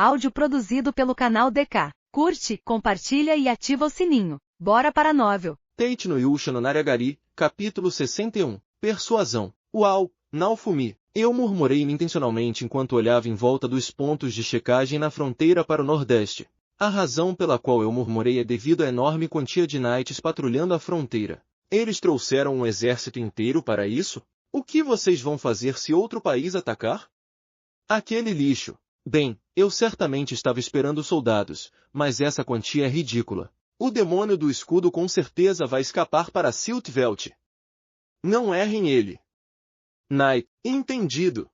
Áudio produzido pelo canal DK. Curte, compartilha e ativa o sininho. Bora para a novel. Tate no Yusha no Naragari, capítulo 61. Persuasão. Uau, Naofumi. Eu murmurei intencionalmente enquanto olhava em volta dos pontos de checagem na fronteira para o nordeste. A razão pela qual eu murmurei é devido à enorme quantia de knights patrulhando a fronteira. Eles trouxeram um exército inteiro para isso? O que vocês vão fazer se outro país atacar? Aquele lixo. Bem, eu certamente estava esperando soldados, mas essa quantia é ridícula. O demônio do escudo com certeza vai escapar para Siltvelt. Não errem ele. Knight, entendido.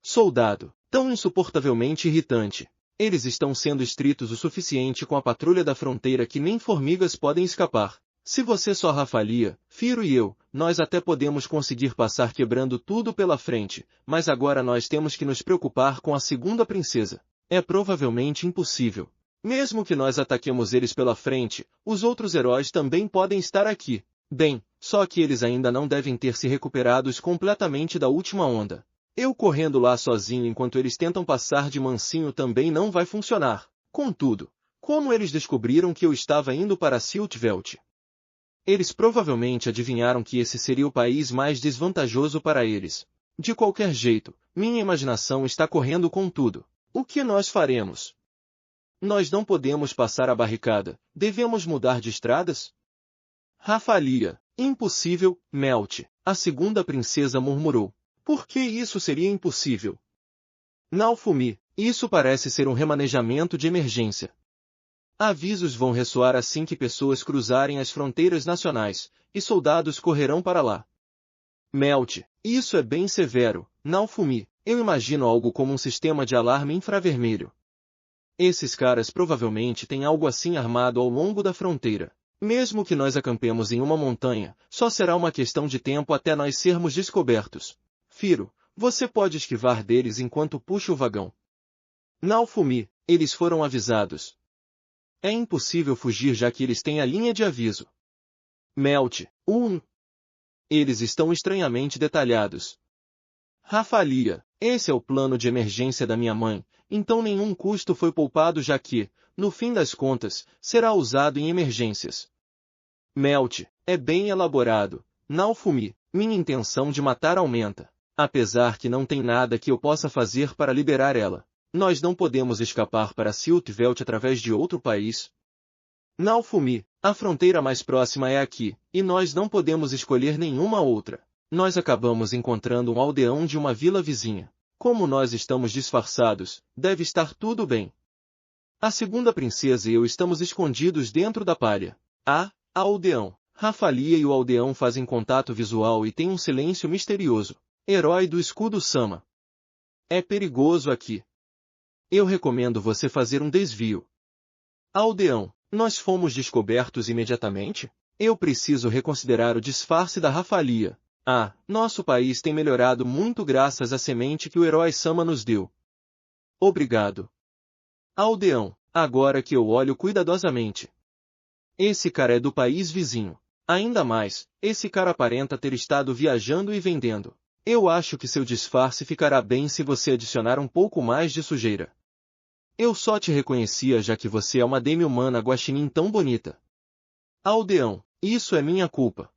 Soldado, tão insuportavelmente irritante. Eles estão sendo estritos o suficiente com a patrulha da fronteira que nem formigas podem escapar. Se você só rafalia, Firo e eu, nós até podemos conseguir passar quebrando tudo pela frente, mas agora nós temos que nos preocupar com a segunda princesa. É provavelmente impossível. Mesmo que nós ataquemos eles pela frente, os outros heróis também podem estar aqui. Bem, só que eles ainda não devem ter se recuperados completamente da última onda. Eu correndo lá sozinho enquanto eles tentam passar de mansinho também não vai funcionar. Contudo, como eles descobriram que eu estava indo para Siltvelt? Eles provavelmente adivinharam que esse seria o país mais desvantajoso para eles. De qualquer jeito, minha imaginação está correndo com tudo. O que nós faremos? Nós não podemos passar a barricada. Devemos mudar de estradas? Rafalia. Impossível, Melt. A segunda princesa murmurou. Por que isso seria impossível? Naofumi. Isso parece ser um remanejamento de emergência. Avisos vão ressoar assim que pessoas cruzarem as fronteiras nacionais, e soldados correrão para lá. Melt. Isso é bem severo, Naofumi. Eu imagino algo como um sistema de alarme infravermelho. Esses caras provavelmente têm algo assim armado ao longo da fronteira. Mesmo que nós acampemos em uma montanha, só será uma questão de tempo até nós sermos descobertos. Firo, você pode esquivar deles enquanto puxa o vagão. Naofumi, eles foram avisados. É impossível fugir já que eles têm a linha de aviso. Melt. Eles estão estranhamente detalhados. Rafalia. Esse é o plano de emergência da minha mãe, então nenhum custo foi poupado já que, no fim das contas, será usado em emergências. Melt. É bem elaborado. Naofumi. Minha intenção de matar aumenta. Apesar que não tem nada que eu possa fazer para liberar ela. Nós não podemos escapar para Siltvelt através de outro país. Naofumi, a fronteira mais próxima é aqui, e nós não podemos escolher nenhuma outra. Nós acabamos encontrando um aldeão de uma vila vizinha. Como nós estamos disfarçados, deve estar tudo bem. A segunda princesa e eu estamos escondidos dentro da palha. Aldeão. Rafalia e o aldeão fazem contato visual e tem um silêncio misterioso. Herói do escudo Sama. É perigoso aqui. Eu recomendo você fazer um desvio. Aldeão, nós fomos descobertos imediatamente? Eu preciso reconsiderar o disfarce da Rafalia. Nosso país tem melhorado muito graças à semente que o herói Sama nos deu. Obrigado. Aldeão, agora que eu olho cuidadosamente. Esse cara é do país vizinho. Ainda mais, esse cara aparenta ter estado viajando e vendendo. Eu acho que seu disfarce ficará bem se você adicionar um pouco mais de sujeira. Eu só te reconhecia já que você é uma demi-humana guaxinim tão bonita. Aldeão, isso é minha culpa.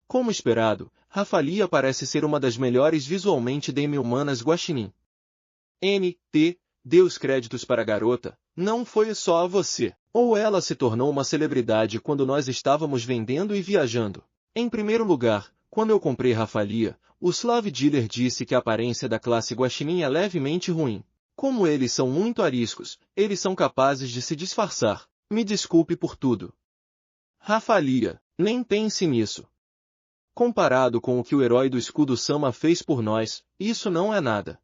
Como esperado, Rafalia parece ser uma das melhores visualmente demi-humanas guaxinim. Dê os créditos para a garota, não foi só a você. Ou ela se tornou uma celebridade quando nós estávamos vendendo e viajando. Em primeiro lugar, quando eu comprei Rafalia, o Slave Dealer disse que a aparência da classe guaxinim é levemente ruim. Como eles são muito ariscos, eles são capazes de se disfarçar. Me desculpe por tudo. Rafalia, nem pense nisso. Comparado com o que o herói do escudo Sama fez por nós, isso não é nada.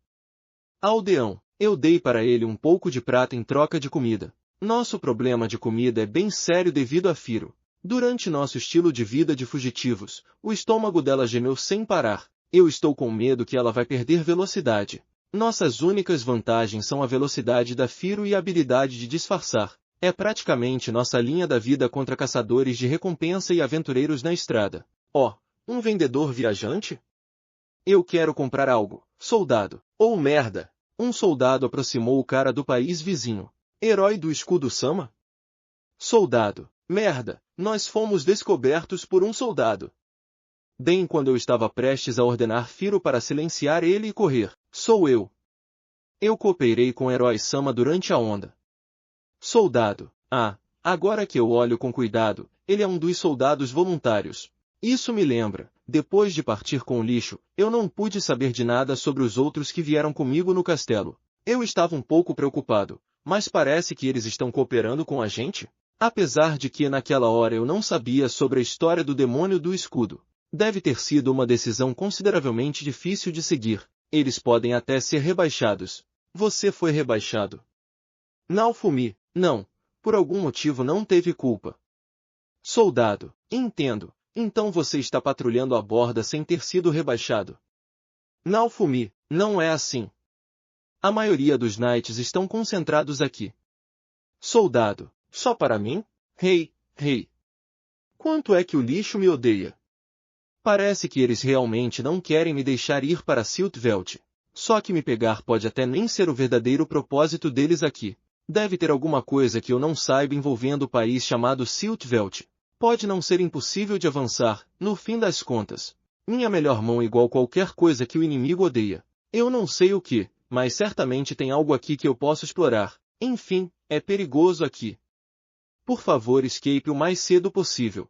Aldeão, eu dei para ele um pouco de prata em troca de comida. Nosso problema de comida é bem sério devido a Firo. Durante nosso estilo de vida de fugitivos, o estômago dela gemeu sem parar. Eu estou com medo que ela vai perder velocidade. Nossas únicas vantagens são a velocidade da Firo e a habilidade de disfarçar. É praticamente nossa linha da vida contra caçadores de recompensa e aventureiros na estrada. Um vendedor viajante? Eu quero comprar algo, soldado. Merda! Um soldado aproximou o cara do país vizinho. Herói do escudo Sama? Soldado. Merda, nós fomos descobertos por um soldado. Bem quando eu estava prestes a ordenar Firo para silenciar ele e correr. Sou eu. Eu cooperei com o Herói Sama durante a onda. Soldado. Ah, agora que eu olho com cuidado, ele é um dos soldados voluntários. Isso me lembra, depois de partir com o lixo, eu não pude saber de nada sobre os outros que vieram comigo no castelo. Eu estava um pouco preocupado, mas parece que eles estão cooperando com a gente? Apesar de que naquela hora eu não sabia sobre a história do demônio do escudo. Deve ter sido uma decisão consideravelmente difícil de seguir. Eles podem até ser rebaixados. Você foi rebaixado. Naofumi, não. Por algum motivo não teve culpa. Soldado, entendo. Então você está patrulhando a borda sem ter sido rebaixado. Naofumi, não é assim. A maioria dos knights estão concentrados aqui. Soldado, só para mim? Rei. Quanto é que o lixo me odeia? Parece que eles realmente não querem me deixar ir para Siltveld. Só que me pegar pode até nem ser o verdadeiro propósito deles aqui. Deve ter alguma coisa que eu não saiba envolvendo o país chamado Siltveld. Pode não ser impossível de avançar, no fim das contas. Minha melhor mão igual qualquer coisa que o inimigo odeia. Eu não sei o que, mas certamente tem algo aqui que eu posso explorar. Enfim, é perigoso aqui. Por favor, escape o mais cedo possível.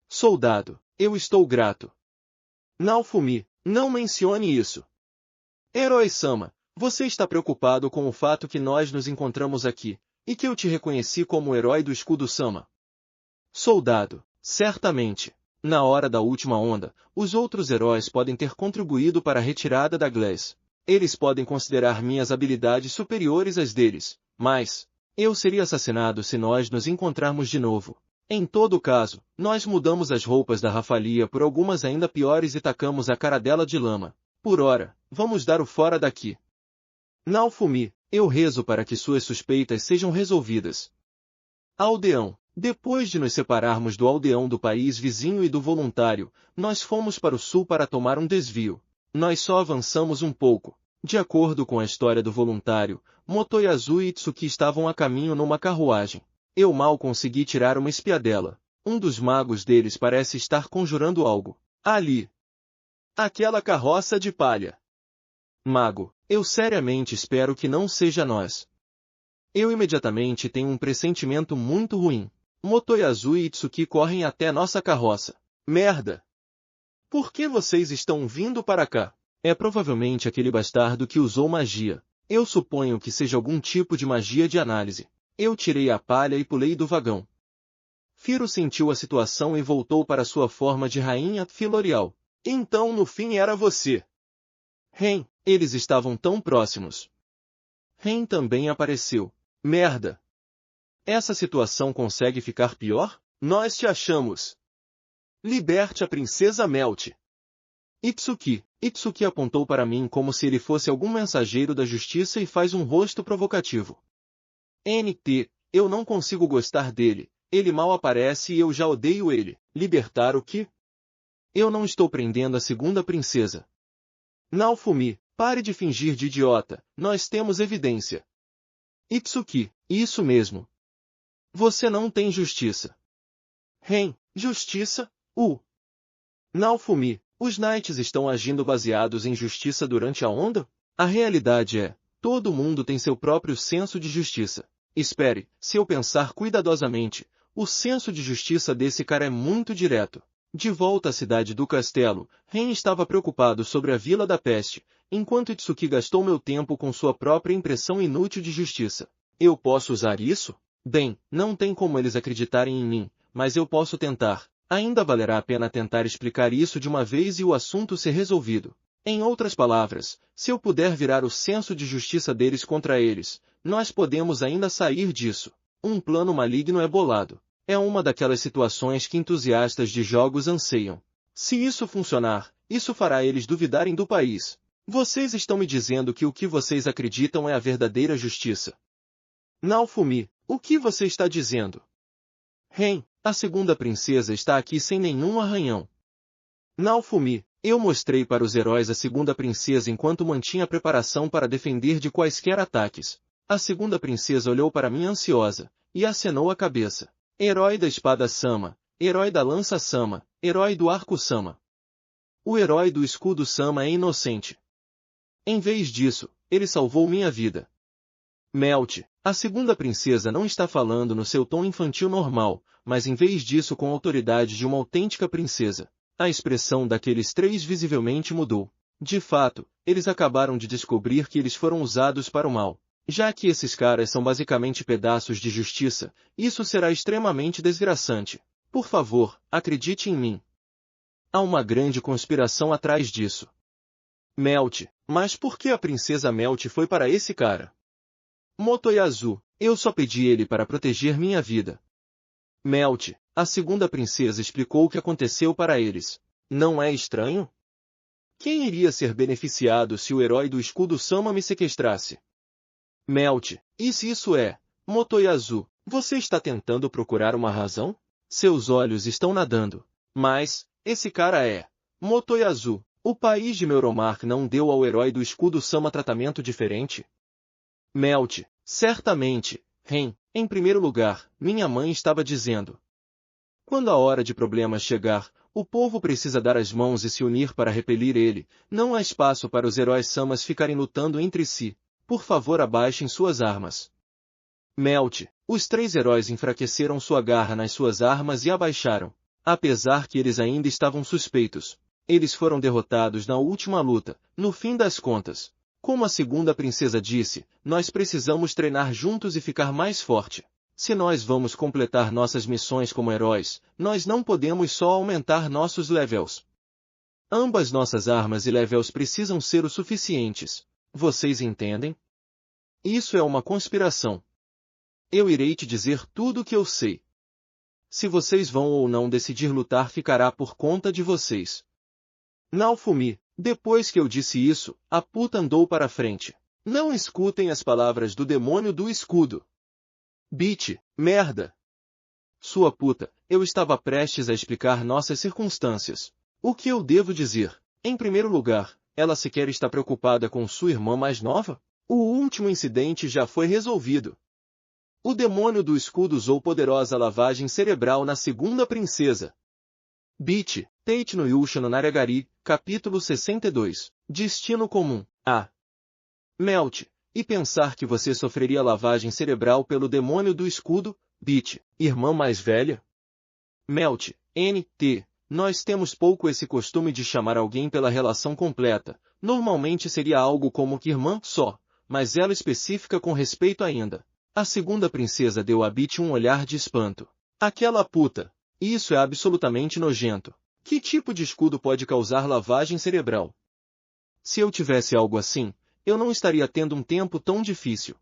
Soldado, eu estou grato. Naofumi, não mencione isso. Herói Sama, você está preocupado com o fato que nós nos encontramos aqui, e que eu te reconheci como o herói do escudo Sama. Soldado, certamente. Na hora da última onda, os outros heróis podem ter contribuído para a retirada da Glass. Eles podem considerar minhas habilidades superiores às deles, mas eu seria assassinado se nós nos encontrarmos de novo. Em todo caso, nós mudamos as roupas da Rafalia por algumas ainda piores e tacamos a cara dela de lama. Por ora, vamos dar o fora daqui. Naofumi, eu rezo para que suas suspeitas sejam resolvidas. Aldeão. Depois de nos separarmos do aldeão do país vizinho e do voluntário, nós fomos para o sul para tomar um desvio. Nós só avançamos um pouco. De acordo com a história do voluntário, Motoyasu e Tsuki estavam a caminho numa carruagem. Eu mal consegui tirar uma espiadela. Um dos magos deles parece estar conjurando algo. Ali. Aquela carroça de palha. Mago, eu seriamente espero que não seja nós. Eu imediatamente tenho um pressentimento muito ruim. Motoyasu e Itsuki correm até nossa carroça. Merda! Por que vocês estão vindo para cá? É provavelmente aquele bastardo que usou magia. Eu suponho que seja algum tipo de magia de análise. Eu tirei a palha e pulei do vagão. Firo sentiu a situação e voltou para sua forma de rainha filorial. Então no fim era você. Ren, eles estavam tão próximos. Ren também apareceu. Merda! Essa situação consegue ficar pior? Nós te achamos. Liberte a princesa Melt. Itsuki apontou para mim como se ele fosse algum mensageiro da justiça e faz um rosto provocativo. NT, eu não consigo gostar dele. Ele mal aparece e eu já odeio ele. Libertar o quê? Eu não estou prendendo a segunda princesa. Naofumi, pare de fingir de idiota. Nós temos evidência. Itsuki, isso mesmo. Você não tem justiça. Ren, justiça? Naofumi, os knights estão agindo baseados em justiça durante a onda? A realidade é, todo mundo tem seu próprio senso de justiça. Espere, se eu pensar cuidadosamente, o senso de justiça desse cara é muito direto. De volta à cidade do castelo, Ren estava preocupado sobre a Vila da Peste, enquanto Itsuki gastou meu tempo com sua própria impressão inútil de justiça. Eu posso usar isso? Bem, não tem como eles acreditarem em mim, mas eu posso tentar. Ainda valerá a pena tentar explicar isso de uma vez e o assunto ser resolvido. Em outras palavras, se eu puder virar o senso de justiça deles contra eles, nós podemos ainda sair disso. Um plano maligno é bolado. É uma daquelas situações que entusiastas de jogos anseiam. Se isso funcionar, isso fará eles duvidarem do país. Vocês estão me dizendo que o que vocês acreditam é a verdadeira justiça. Naofumi, o que você está dizendo? Ren, a segunda princesa está aqui sem nenhum arranhão. Naofumi, Eu mostrei para os heróis a segunda princesa enquanto mantinha a preparação para defender de quaisquer ataques. A segunda princesa olhou para mim ansiosa, e acenou a cabeça. Herói da espada Sama, herói da lança Sama, herói do arco Sama. O herói do escudo Sama é inocente. Em vez disso, ele salvou minha vida. Melt, a segunda princesa não está falando no seu tom infantil normal, mas em vez disso com a autoridade de uma autêntica princesa. A expressão daqueles três visivelmente mudou. De fato, eles acabaram de descobrir que eles foram usados para o mal. Já que esses caras são basicamente pedaços de justiça, isso será extremamente desgraçante. Por favor, acredite em mim. Há uma grande conspiração atrás disso. Melt, mas por que a princesa Melt foi para esse cara? Motoyasu, eu só pedi ele para proteger minha vida. Melt, a segunda princesa explicou o que aconteceu para eles. Não é estranho? Quem iria ser beneficiado se o herói do escudo Sama me sequestrasse? Melt, e se isso é? Motoyasu, você está tentando procurar uma razão? Seus olhos estão nadando. Mas, esse cara é... Motoyasu, o país de Meuromark não deu ao herói do escudo Sama tratamento diferente? Melt, certamente, Ren. Em primeiro lugar, minha mãe estava dizendo. Quando a hora de problemas chegar, o povo precisa dar as mãos e se unir para repelir ele. Não há espaço para os heróis Samas ficarem lutando entre si. Por favor, abaixem suas armas. Melt, os três heróis enfraqueceram sua garra nas suas armas e abaixaram. Apesar que eles ainda estavam suspeitos. Eles foram derrotados na última luta, no fim das contas. Como a segunda princesa disse, nós precisamos treinar juntos e ficar mais forte. Se nós vamos completar nossas missões como heróis, nós não podemos só aumentar nossos levels. Ambas nossas armas e levels precisam ser o suficientes. Vocês entendem? Isso é uma conspiração. Eu irei te dizer tudo o que eu sei. Se vocês vão ou não decidir lutar ficará por conta de vocês. Naofumi, depois que eu disse isso, a puta andou para frente. Não escutem as palavras do demônio do escudo. Bitch, merda. Sua puta, eu estava prestes a explicar nossas circunstâncias. O que eu devo dizer? Em primeiro lugar, ela sequer está preocupada com sua irmã mais nova? O último incidente já foi resolvido. O demônio do escudo usou poderosa lavagem cerebral na segunda princesa. Bitch, Tate no Yusha no Naragari, capítulo 62. Destino comum. A. Melt, e pensar que você sofreria lavagem cerebral pelo demônio do escudo, Bitch, irmã mais velha? Melt, N.T. Nós temos pouco esse costume de chamar alguém pela relação completa. Normalmente seria algo como que irmã só, mas ela específica com respeito ainda. A segunda princesa deu a Bitch um olhar de espanto. Aquela puta. Isso é absolutamente nojento. Que tipo de escudo pode causar lavagem cerebral? Se eu tivesse algo assim, eu não estaria tendo um tempo tão difícil.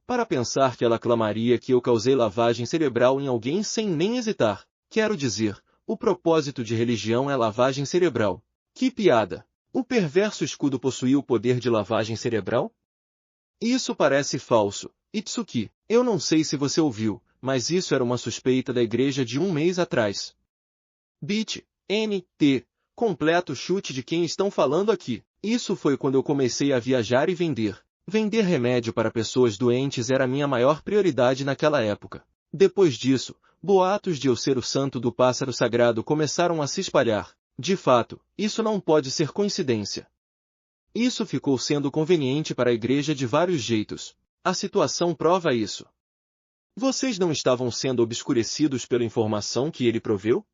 Para pensar que ela clamaria que eu causei lavagem cerebral em alguém sem nem hesitar. Quero dizer, o propósito de religião é lavagem cerebral. Que piada! O perverso escudo possuía o poder de lavagem cerebral? Isso parece falso. Itsuki, eu não sei se você ouviu, mas isso era uma suspeita da igreja de um mês atrás. Bitch, N.T. Completo chute de quem estão falando aqui. Isso foi quando eu comecei a viajar e vender. Vender remédio para pessoas doentes era minha maior prioridade naquela época. Depois disso, boatos de eu ser o santo do pássaro sagrado começaram a se espalhar. De fato, isso não pode ser coincidência. Isso ficou sendo conveniente para a igreja de vários jeitos. A situação prova isso. Vocês não estavam sendo obscurecidos pela informação que ele proveu?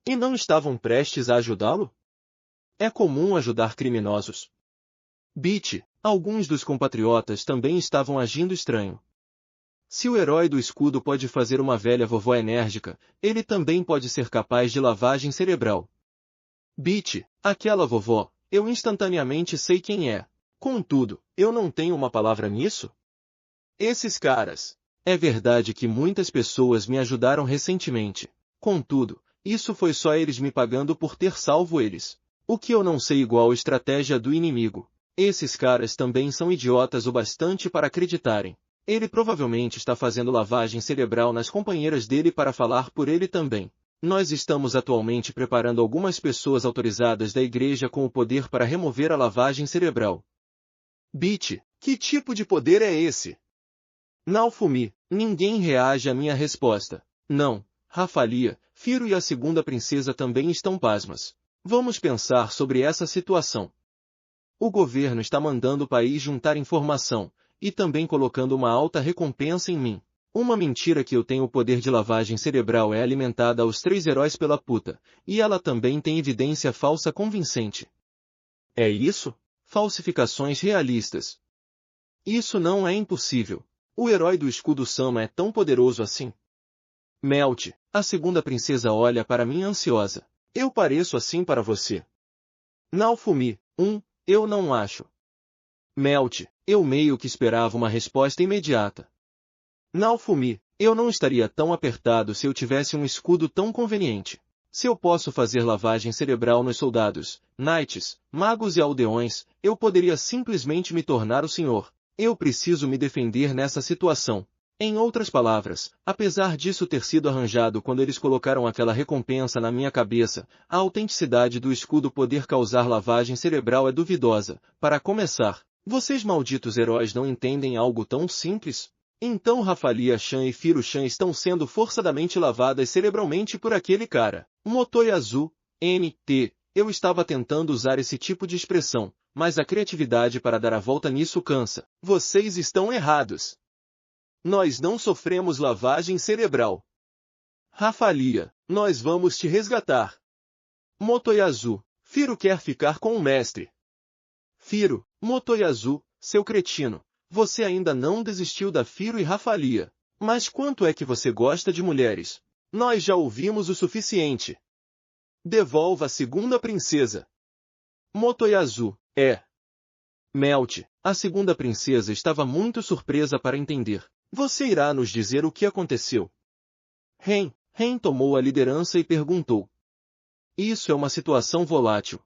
E não estavam prestes a ajudá-lo? É comum ajudar criminosos. Bitch, alguns dos compatriotas também estavam agindo estranho. Se o herói do escudo pode fazer uma velha vovó enérgica, ele também pode ser capaz de lavagem cerebral. Bitch, aquela vovó, eu instantaneamente sei quem é. Contudo, eu não tenho uma palavra nisso? Esses caras. É verdade que muitas pessoas me ajudaram recentemente. Contudo, isso foi só eles me pagando por ter salvo eles. O que eu não sei igual a estratégia do inimigo. Esses caras também são idiotas o bastante para acreditarem. Ele provavelmente está fazendo lavagem cerebral nas companheiras dele para falar por ele também. Nós estamos atualmente preparando algumas pessoas autorizadas da igreja com o poder para remover a lavagem cerebral. Bit, que tipo de poder é esse? Naofumi, ninguém reage à minha resposta. Não, Rafalia, Firo e a segunda princesa também estão pasmas. Vamos pensar sobre essa situação. O governo está mandando o país juntar informação, e também colocando uma alta recompensa em mim. Uma mentira que eu tenho o poder de lavagem cerebral é alimentada aos 3 heróis pela puta, e ela também tem evidência falsa convincente. É isso? Falsificações realistas. Isso não é impossível. O herói do escudo Sama é tão poderoso assim. Melt, a segunda princesa olha para mim ansiosa. Eu pareço assim para você? Naofumi, eu não acho. Melt, eu meio que esperava uma resposta imediata. Naofumi, eu não estaria tão apertado se eu tivesse um escudo tão conveniente. Se eu posso fazer lavagem cerebral nos soldados, knights, magos e aldeões, eu poderia simplesmente me tornar o senhor. Eu preciso me defender nessa situação. Em outras palavras, apesar disso ter sido arranjado quando eles colocaram aquela recompensa na minha cabeça, a autenticidade do escudo poder causar lavagem cerebral é duvidosa. Para começar, vocês malditos heróis não entendem algo tão simples? Então Rafalia Chan e Firo Chan estão sendo forçadamente lavadas cerebralmente por aquele cara. Motoyazu, NT, eu estava tentando usar esse tipo de expressão, mas a criatividade para dar a volta nisso cansa. Vocês estão errados. Nós não sofremos lavagem cerebral. Rafalia, nós vamos te resgatar. Motoyazu, Firo quer ficar com o mestre. Firo, Motoyazu, seu cretino, você ainda não desistiu da Firo e Rafalia. Mas quanto é que você gosta de mulheres? Nós já ouvimos o suficiente. Devolva a segunda princesa. Motoyazu, Melt, a segunda princesa estava muito surpresa para entender. Você irá nos dizer o que aconteceu? Ren tomou a liderança e perguntou. Isso é uma situação volátil.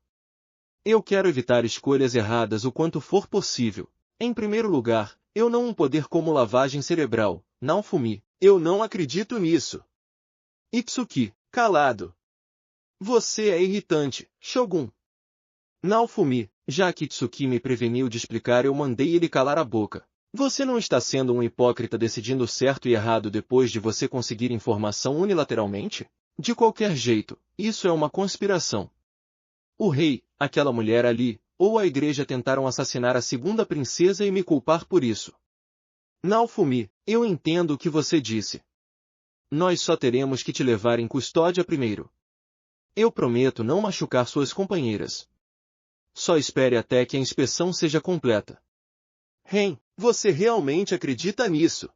Eu quero evitar escolhas erradas o quanto for possível. Em primeiro lugar, eu não poder como lavagem cerebral, Naofumi. Eu não acredito nisso. Itsuki, calado. Você é irritante, Shogun. Naofumi, já que Itsuki me preveniu de explicar, eu mandei ele calar a boca. Você não está sendo um hipócrita decidindo certo e errado depois de você conseguir informação unilateralmente? De qualquer jeito, isso é uma conspiração. O rei, aquela mulher ali, ou a igreja tentaram assassinar a segunda princesa e me culpar por isso. Naofumi, eu entendo o que você disse. Nós só teremos que te levar em custódia primeiro. Eu prometo não machucar suas companheiras. Só espere até que a inspeção seja completa. Ren, você realmente acredita nisso?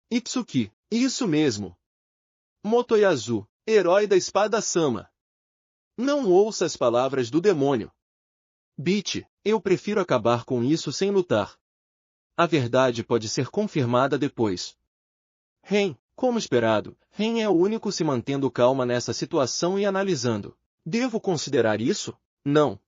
Itsuki, isso mesmo. Motoyazu, herói da espada Sama. Não ouça as palavras do demônio. Bit, eu prefiro acabar com isso sem lutar. A verdade pode ser confirmada depois. Ren, como esperado, Ren é o único se mantendo calma nessa situação e analisando. Devo considerar isso? Não.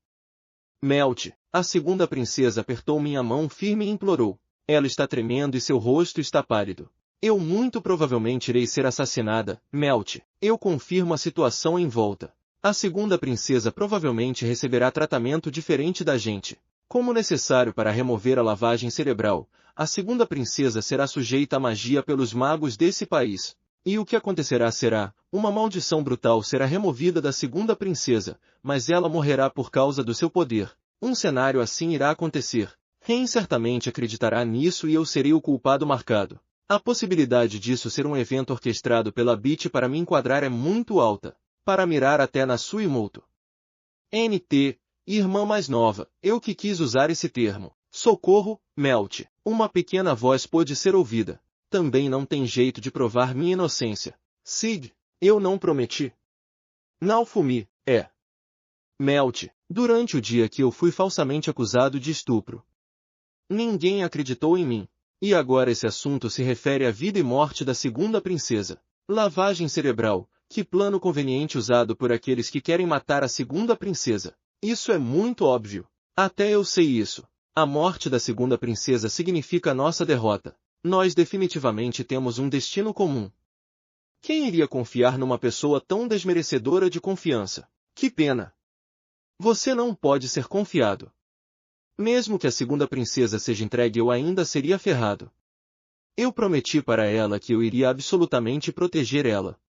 Melt, a segunda princesa apertou minha mão firme e implorou. Ela está tremendo e seu rosto está pálido. Eu muito provavelmente irei ser assassinada. Melt, eu confirmo a situação em volta. A segunda princesa provavelmente receberá tratamento diferente da gente. Como necessário para remover a lavagem cerebral, a segunda princesa será sujeita à magia pelos magos desse país. E o que acontecerá será, uma maldição brutal será removida da segunda princesa, mas ela morrerá por causa do seu poder. Um cenário assim irá acontecer. Ren certamente acreditará nisso e eu serei o culpado marcado. A possibilidade disso ser um evento orquestrado pela Bit para me enquadrar é muito alta. Para mirar até na Suimoto. NT, irmã mais nova, eu que quis usar esse termo. Socorro, Melt. Uma pequena voz pôde ser ouvida. Também não tem jeito de provar minha inocência. Sig, eu não prometi. Naofumi, Melt, durante o dia que eu fui falsamente acusado de estupro. Ninguém acreditou em mim. E agora esse assunto se refere à vida e morte da segunda princesa. Lavagem cerebral, que plano conveniente usado por aqueles que querem matar a segunda princesa. Isso é muito óbvio. Até eu sei isso. A morte da segunda princesa significa nossa derrota. Nós definitivamente temos um destino comum. Quem iria confiar numa pessoa tão desmerecedora de confiança? Que pena! Você não pode ser confiado. Mesmo que a segunda princesa seja entregue, eu ainda seria ferrado. Eu prometi para ela que eu iria absolutamente proteger ela.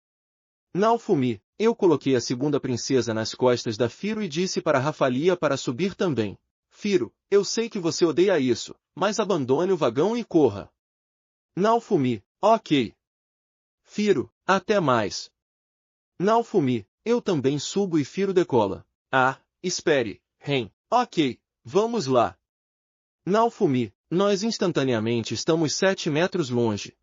Naofumi, eu coloquei a segunda princesa nas costas da Firo e disse para Rafalia para subir também. Firo, eu sei que você odeia isso, mas abandone o vagão e corra. Naofumi, ok. Firo, até mais. Naofumi, eu também subo e Firo decola. Ah, espere, Ren, ok, vamos lá. Naofumi, nós instantaneamente estamos 7 metros longe.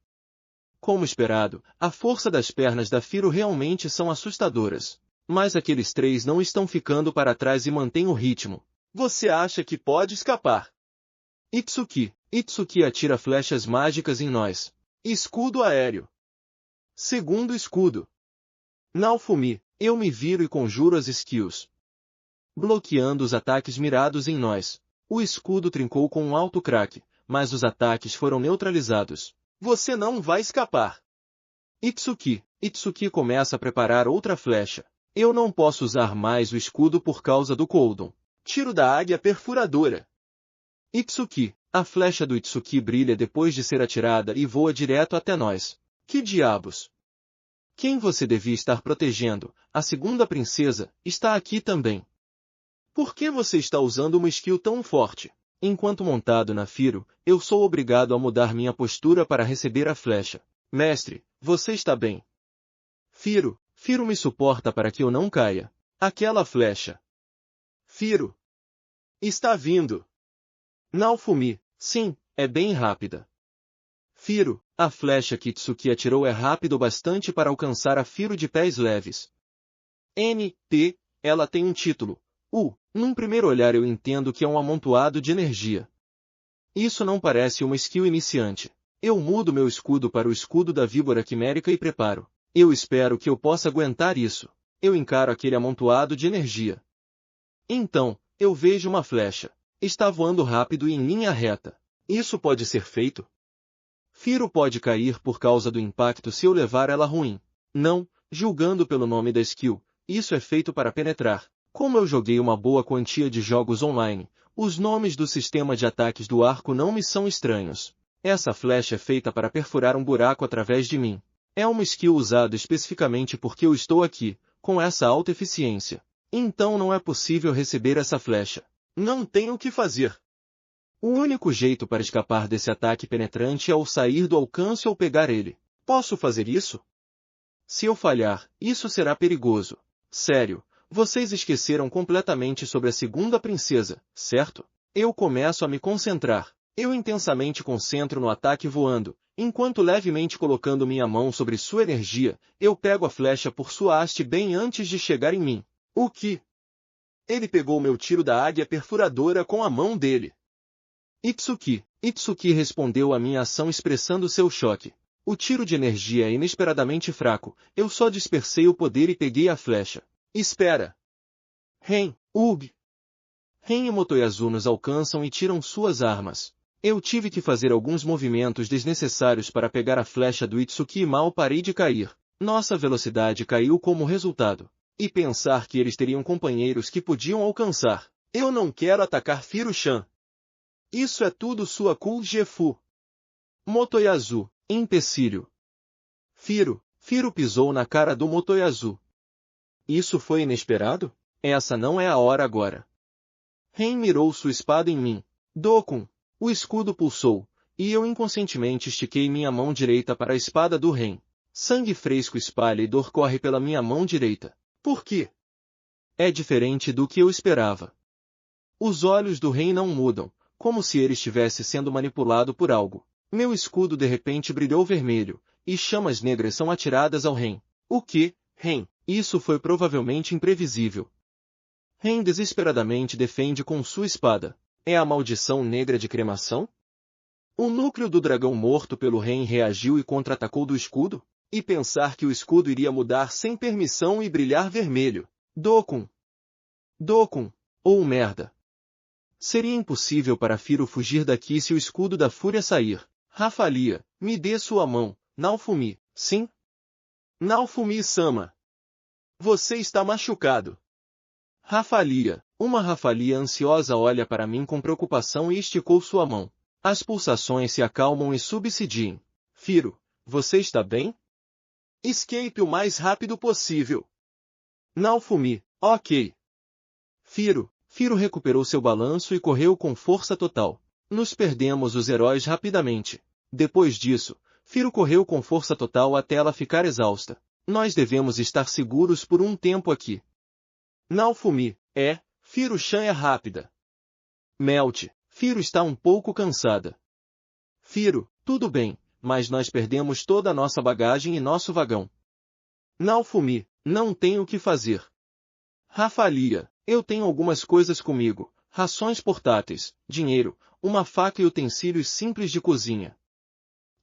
Como esperado, a força das pernas da Firo realmente são assustadoras. Mas aqueles 3 não estão ficando para trás e mantêm o ritmo. Você acha que pode escapar? Itsuki atira flechas mágicas em nós. Escudo aéreo. Segundo escudo. Naofumi, eu me viro e conjuro as skills. Bloqueando os ataques mirados em nós. O escudo trincou com um alto crack, mas os ataques foram neutralizados. Você não vai escapar. Itsuki começa a preparar outra flecha. Eu não posso usar mais o escudo por causa do cooldown. Tiro da águia perfuradora. A flecha do Itsuki brilha depois de ser atirada e voa direto até nós. Que diabos? Quem você devia estar protegendo, a segunda princesa, está aqui também. Por que você está usando uma skill tão forte? Enquanto montado na Firo, eu sou obrigado a mudar minha postura para receber a flecha. Mestre, você está bem? Firo me suporta para que eu não caia. Aquela flecha. Firo. Está vindo. Naofumi, sim, é bem rápida. Firo, a flecha que Itsuki atirou é rápido bastante para alcançar a Firo de pés leves. Ela tem um título. Num primeiro olhar eu entendo que é um amontoado de energia. Isso não parece uma skill iniciante. Eu mudo meu escudo para o escudo da víbora quimérica e preparo. Eu espero que eu possa aguentar isso. Eu encaro aquele amontoado de energia. Então, eu vejo uma flecha. Está voando rápido e em linha reta. Isso pode ser feito? Firo pode cair por causa do impacto se eu levar ela ruim. Não, julgando pelo nome da skill, isso é feito para penetrar. Como eu joguei uma boa quantia de jogos online, os nomes do sistema de ataques do arco não me são estranhos. Essa flecha é feita para perfurar um buraco através de mim. É uma skill usada especificamente porque eu estou aqui, com essa alta eficiência. Então não é possível receber essa flecha. Não tenho o que fazer. O único jeito para escapar desse ataque penetrante é ou sair do alcance ou pegar ele. Posso fazer isso? Se eu falhar, isso será perigoso. Sério, vocês esqueceram completamente sobre a segunda princesa, certo? Eu começo a me concentrar. Eu intensamente concentro no ataque voando, enquanto levemente colocando minha mão sobre sua energia, eu pego a flecha por sua haste bem antes de chegar em mim. O que? Ele pegou meu tiro da águia perfuradora com a mão dele. Itsuki respondeu à minha ação expressando seu choque. O tiro de energia é inesperadamente fraco, eu só dispersei o poder e peguei a flecha. Espera! Ren e Motoyasu nos alcançam e tiram suas armas. Eu tive que fazer alguns movimentos desnecessários para pegar a flecha do Itsuki e mal parei de cair. Nossa velocidade caiu como resultado. E pensar que eles teriam companheiros que podiam alcançar. Eu não quero atacar Firo-chan. Isso é tudo sua Cool Jefu. Motoyasu, empecilho. Firo pisou na cara do Motoyasu. Isso foi inesperado? Essa não é a hora agora. Ren mirou sua espada em mim. Dokun. O escudo pulsou, e eu inconscientemente estiquei minha mão direita para a espada do Ren. Sangue fresco espalha e dor corre pela minha mão direita. Por quê? É diferente do que eu esperava. Os olhos do Ren não mudam, como se ele estivesse sendo manipulado por algo. Meu escudo de repente brilhou vermelho, e chamas negras são atiradas ao Ren. O que, Ren? Isso foi provavelmente imprevisível. Ren desesperadamente defende com sua espada. É a maldição negra de cremação? O núcleo do dragão morto pelo Ren reagiu e contra-atacou do escudo? E pensar que o escudo iria mudar sem permissão e brilhar vermelho. Dokun. Oh merda. Seria impossível para Firo fugir daqui se o escudo da fúria sair. Rafalia, me dê sua mão, Naofumi. Sim? Naofumi-sama. Você está machucado. Rafalia. Uma Rafalia ansiosa olha para mim com preocupação e esticou sua mão. As pulsações se acalmam e subsidiem. Firo, você está bem? Escape o mais rápido possível. Naofumi, ok. Firo recuperou seu balanço e correu com força total. Nos perdemos os heróis rapidamente. Depois disso, Firo correu com força total até ela ficar exausta. Nós devemos estar seguros por um tempo aqui. Naofumi, Firo-chan é rápida. Melt, Firo está um pouco cansada. Firo, tudo bem, mas nós perdemos toda a nossa bagagem e nosso vagão. Naofumi, não tenho o que fazer. Rafalia, eu tenho algumas coisas comigo, rações portáteis, dinheiro, uma faca e utensílios simples de cozinha.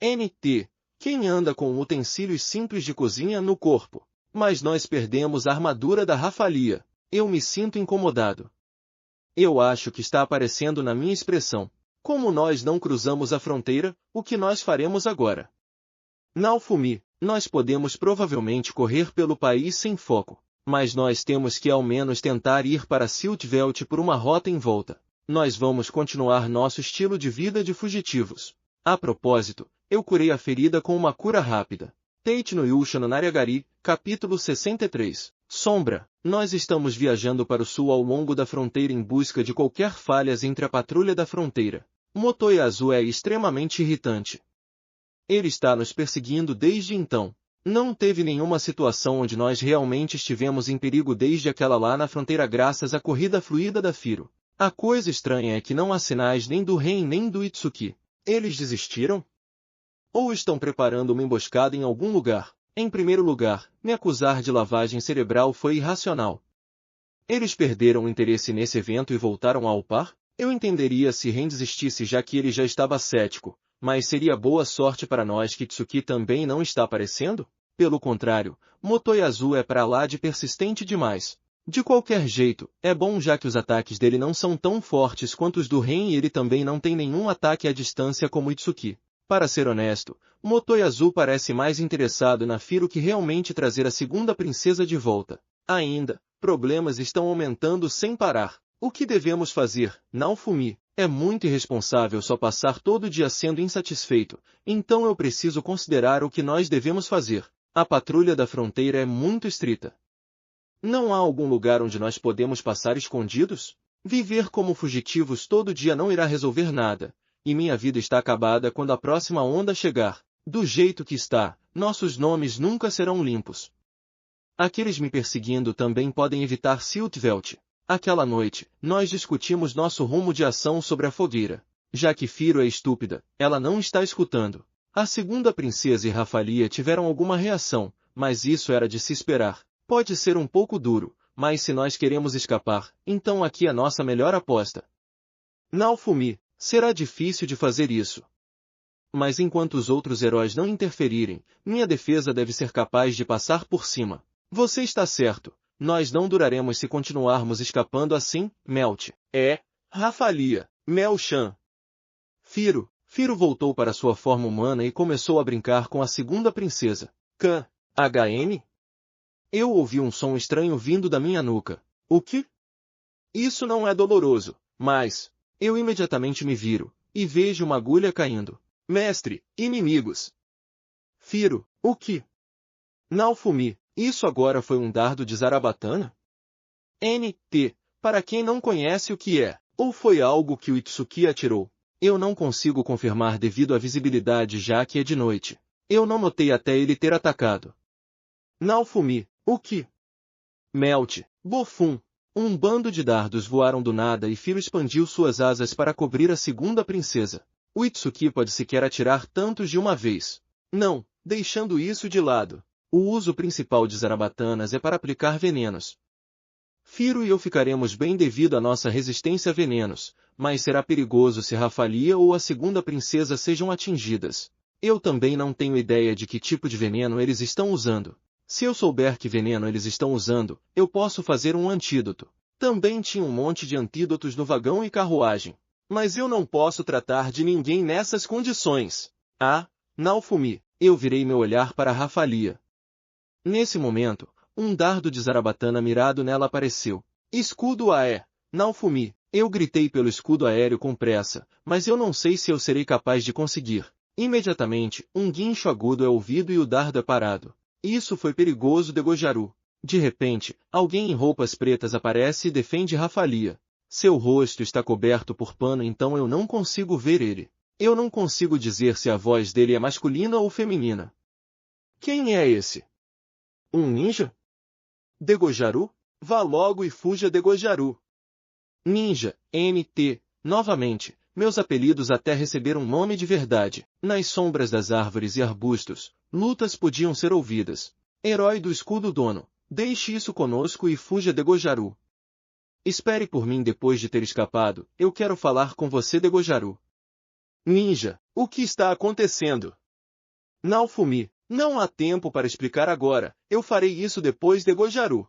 NT, quem anda com utensílios simples de cozinha no corpo? Mas nós perdemos a armadura da Rafalia. Eu me sinto incomodado. Eu acho que está aparecendo na minha expressão. Como nós não cruzamos a fronteira, o que nós faremos agora? Naofumi, nós podemos provavelmente correr pelo país sem foco, mas nós temos que ao menos tentar ir para Siltveld por uma rota em volta. Nós vamos continuar nosso estilo de vida de fugitivos. A propósito, eu curei a ferida com uma cura rápida. Tate no Yusha no Nariagari, capítulo 63. Sombra, nós estamos viajando para o sul ao longo da fronteira em busca de qualquer falhas entre a patrulha da fronteira. Motoyasu é extremamente irritante. Ele está nos perseguindo desde então. Não teve nenhuma situação onde nós realmente estivemos em perigo desde aquela lá na fronteira graças à corrida fluida da Firo. A coisa estranha é que não há sinais nem do Ren nem do Itsuki. Eles desistiram? Ou estão preparando uma emboscada em algum lugar? Em primeiro lugar, me acusar de lavagem cerebral foi irracional. Eles perderam o interesse nesse evento e voltaram ao par? Eu entenderia se Ren desistisse já que ele já estava cético, mas seria boa sorte para nós que Itsuki também não está aparecendo? Pelo contrário, Motoyasu é para lá de persistente demais. De qualquer jeito, é bom já que os ataques dele não são tão fortes quanto os do Ren e ele também não tem nenhum ataque à distância como Itsuki. Para ser honesto, Motoyasu parece mais interessado na Firo que realmente trazer a segunda princesa de volta. Ainda, problemas estão aumentando sem parar. O que devemos fazer, Naofumi? É muito irresponsável só passar todo dia sendo insatisfeito, então eu preciso considerar o que nós devemos fazer. A patrulha da fronteira é muito estrita. Não há algum lugar onde nós podemos passar escondidos? Viver como fugitivos todo dia não irá resolver nada. E minha vida está acabada quando a próxima onda chegar. Do jeito que está, nossos nomes nunca serão limpos. Aqueles me perseguindo também podem evitar Siltveld. Aquela noite, nós discutimos nosso rumo de ação sobre a fogueira. Já que Firo é estúpida, ela não está escutando. A segunda princesa e Rafalia tiveram alguma reação, mas isso era de se esperar. Pode ser um pouco duro, mas se nós queremos escapar, então aqui é nossa melhor aposta. Naofumi, será difícil de fazer isso. Mas enquanto os outros heróis não interferirem, minha defesa deve ser capaz de passar por cima. Você está certo. Nós não duraremos se continuarmos escapando assim, Melt. Rafalia, Mel-chan. Firo voltou para sua forma humana e começou a brincar com a segunda princesa. HM? Eu ouvi um som estranho vindo da minha nuca. O que? Isso não é doloroso, mas... Eu imediatamente me viro, e vejo uma agulha caindo. Mestre, inimigos. Firo, o que? Naofumi, isso agora foi um dardo de Zarabatana? NT, para quem não conhece o que é, ou foi algo que o Itsuki atirou? Eu não consigo confirmar devido à visibilidade já que é de noite. Eu não notei até ele ter atacado. Naofumi, o que? Melt, Bofum. Um bando de dardos voaram do nada e Firo expandiu suas asas para cobrir a segunda princesa. O Itsuki pode sequer atirar tantos de uma vez. Não, deixando isso de lado. O uso principal de Zarabatanas é para aplicar venenos. Firo e eu ficaremos bem devido à nossa resistência a venenos, mas será perigoso se Rafalia ou a segunda princesa sejam atingidas. Eu também não tenho ideia de que tipo de veneno eles estão usando. Se eu souber que veneno eles estão usando, eu posso fazer um antídoto. Também tinha um monte de antídotos no vagão e carruagem. Mas eu não posso tratar de ninguém nessas condições. Naofumi, eu virei meu olhar para Rafalia. Nesse momento, um dardo de Zarabatana mirado nela apareceu. Escudo Aé, Naofumi! Eu gritei pelo escudo aéreo com pressa, mas eu não sei se eu serei capaz de conseguir. Imediatamente, um guincho agudo é ouvido e o dardo é parado. Isso foi perigoso de Gojaru. De repente, alguém em roupas pretas aparece e defende Rafalia. Seu rosto está coberto por pano, então eu não consigo ver ele. Eu não consigo dizer se a voz dele é masculina ou feminina. Quem é esse? Um ninja? De Gojaru? Vá logo e fuja de Gojaru. Ninja, NT, novamente, meus apelidos até receberam nome de verdade. Nas sombras das árvores e arbustos, lutas podiam ser ouvidas. Herói do escudo dono, deixe isso conosco e fuja de Gojaru. Espere por mim depois de ter escapado, eu quero falar com você de Gojaru. Ninja, o que está acontecendo? Naofumi, não há tempo para explicar agora, eu farei isso depois de Gojaru.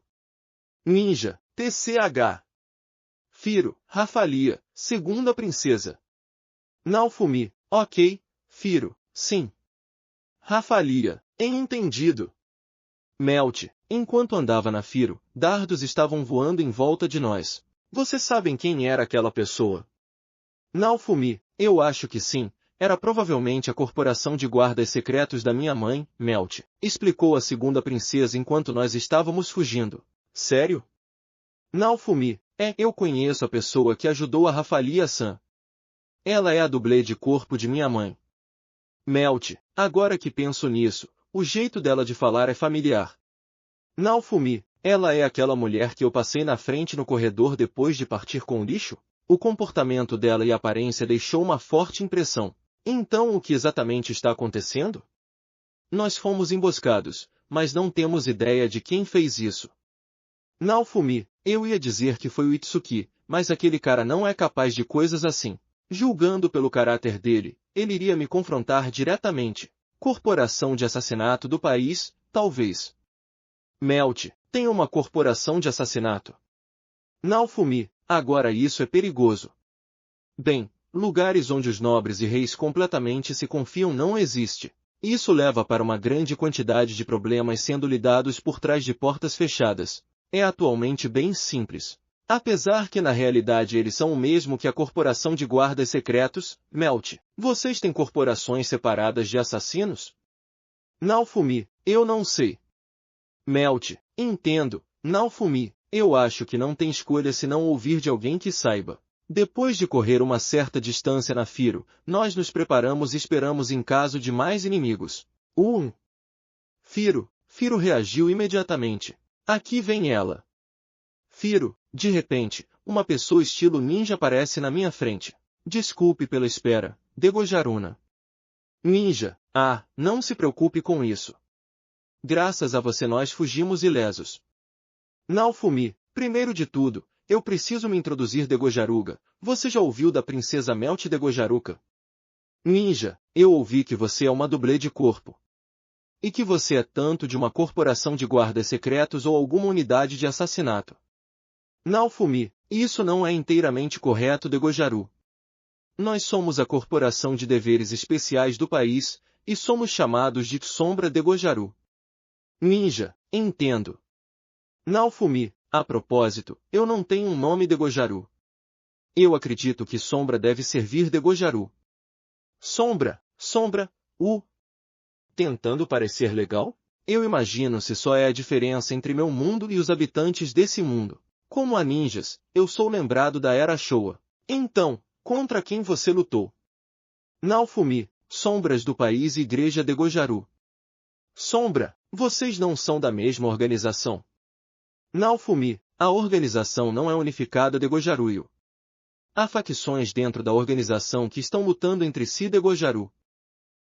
Ninja, TCH. Firo, Rafalia, segunda princesa. Naofumi, ok, Firo, sim. Rafalia, entendido. Melt, enquanto andava na Firo, dardos estavam voando em volta de nós. Vocês sabem quem era aquela pessoa? Naofumi, eu acho que sim, era provavelmente a corporação de guardas secretos da minha mãe, Melt, explicou a segunda princesa enquanto nós estávamos fugindo. Sério? Naofumi, eu conheço a pessoa que ajudou a Rafalia-san. Ela é a dublê de corpo de minha mãe. Melt, agora que penso nisso, o jeito dela de falar é familiar. Naofumi, ela é aquela mulher que eu passei na frente no corredor depois de partir com o lixo? O comportamento dela e a aparência deixou uma forte impressão. Então o que exatamente está acontecendo? Nós fomos emboscados, mas não temos ideia de quem fez isso. Naofumi, eu ia dizer que foi o Itsuki, mas aquele cara não é capaz de coisas assim. Julgando pelo caráter dele, ele iria me confrontar diretamente. Corporação de assassinato do país, talvez. Melt, tem uma corporação de assassinato. Naofumi, agora isso é perigoso. Bem, lugares onde os nobres e reis completamente se confiam não existe. Isso leva para uma grande quantidade de problemas sendo lidados por trás de portas fechadas. É atualmente bem simples. Apesar que na realidade eles são o mesmo que a corporação de guardas secretos, Melt. Vocês têm corporações separadas de assassinos? Naofumi, eu não sei. Melt, entendo. Naofumi, eu acho que não tem escolha se não ouvir de alguém que saiba. Depois de correr uma certa distância na Firo, nós nos preparamos e esperamos em caso de mais inimigos. Firo reagiu imediatamente. Aqui vem ela. Firo, de repente, uma pessoa estilo ninja aparece na minha frente. Desculpe pela espera, de Gojaruna. Ninja, não se preocupe com isso. Graças a você nós fugimos ilesos. Naofumi, primeiro de tudo, eu preciso me introduzir de Gojaruga. Você já ouviu da princesa Melt de Gojaruka? Ninja, eu ouvi que você é uma dublê de corpo. E que você é tanto de uma corporação de guardas secretos ou alguma unidade de assassinato. Naofumi, isso não é inteiramente correto de Gojaru. Nós somos a corporação de deveres especiais do país, e somos chamados de Sombra de Gojaru. Ninja, entendo. Naofumi, a propósito, eu não tenho um nome de Gojaru. Eu acredito que Sombra deve servir de Gojaru. Sombra, Tentando parecer legal? Eu imagino se só é a diferença entre meu mundo e os habitantes desse mundo. Como há ninjas, eu sou lembrado da Era Showa. Então, contra quem você lutou? Naofumi, Sombras do País e Igreja de Gojaru. Sombra, vocês não são da mesma organização. Naofumi, a organização não é unificada de Gojaruyo. Há facções dentro da organização que estão lutando entre si de Gojaru.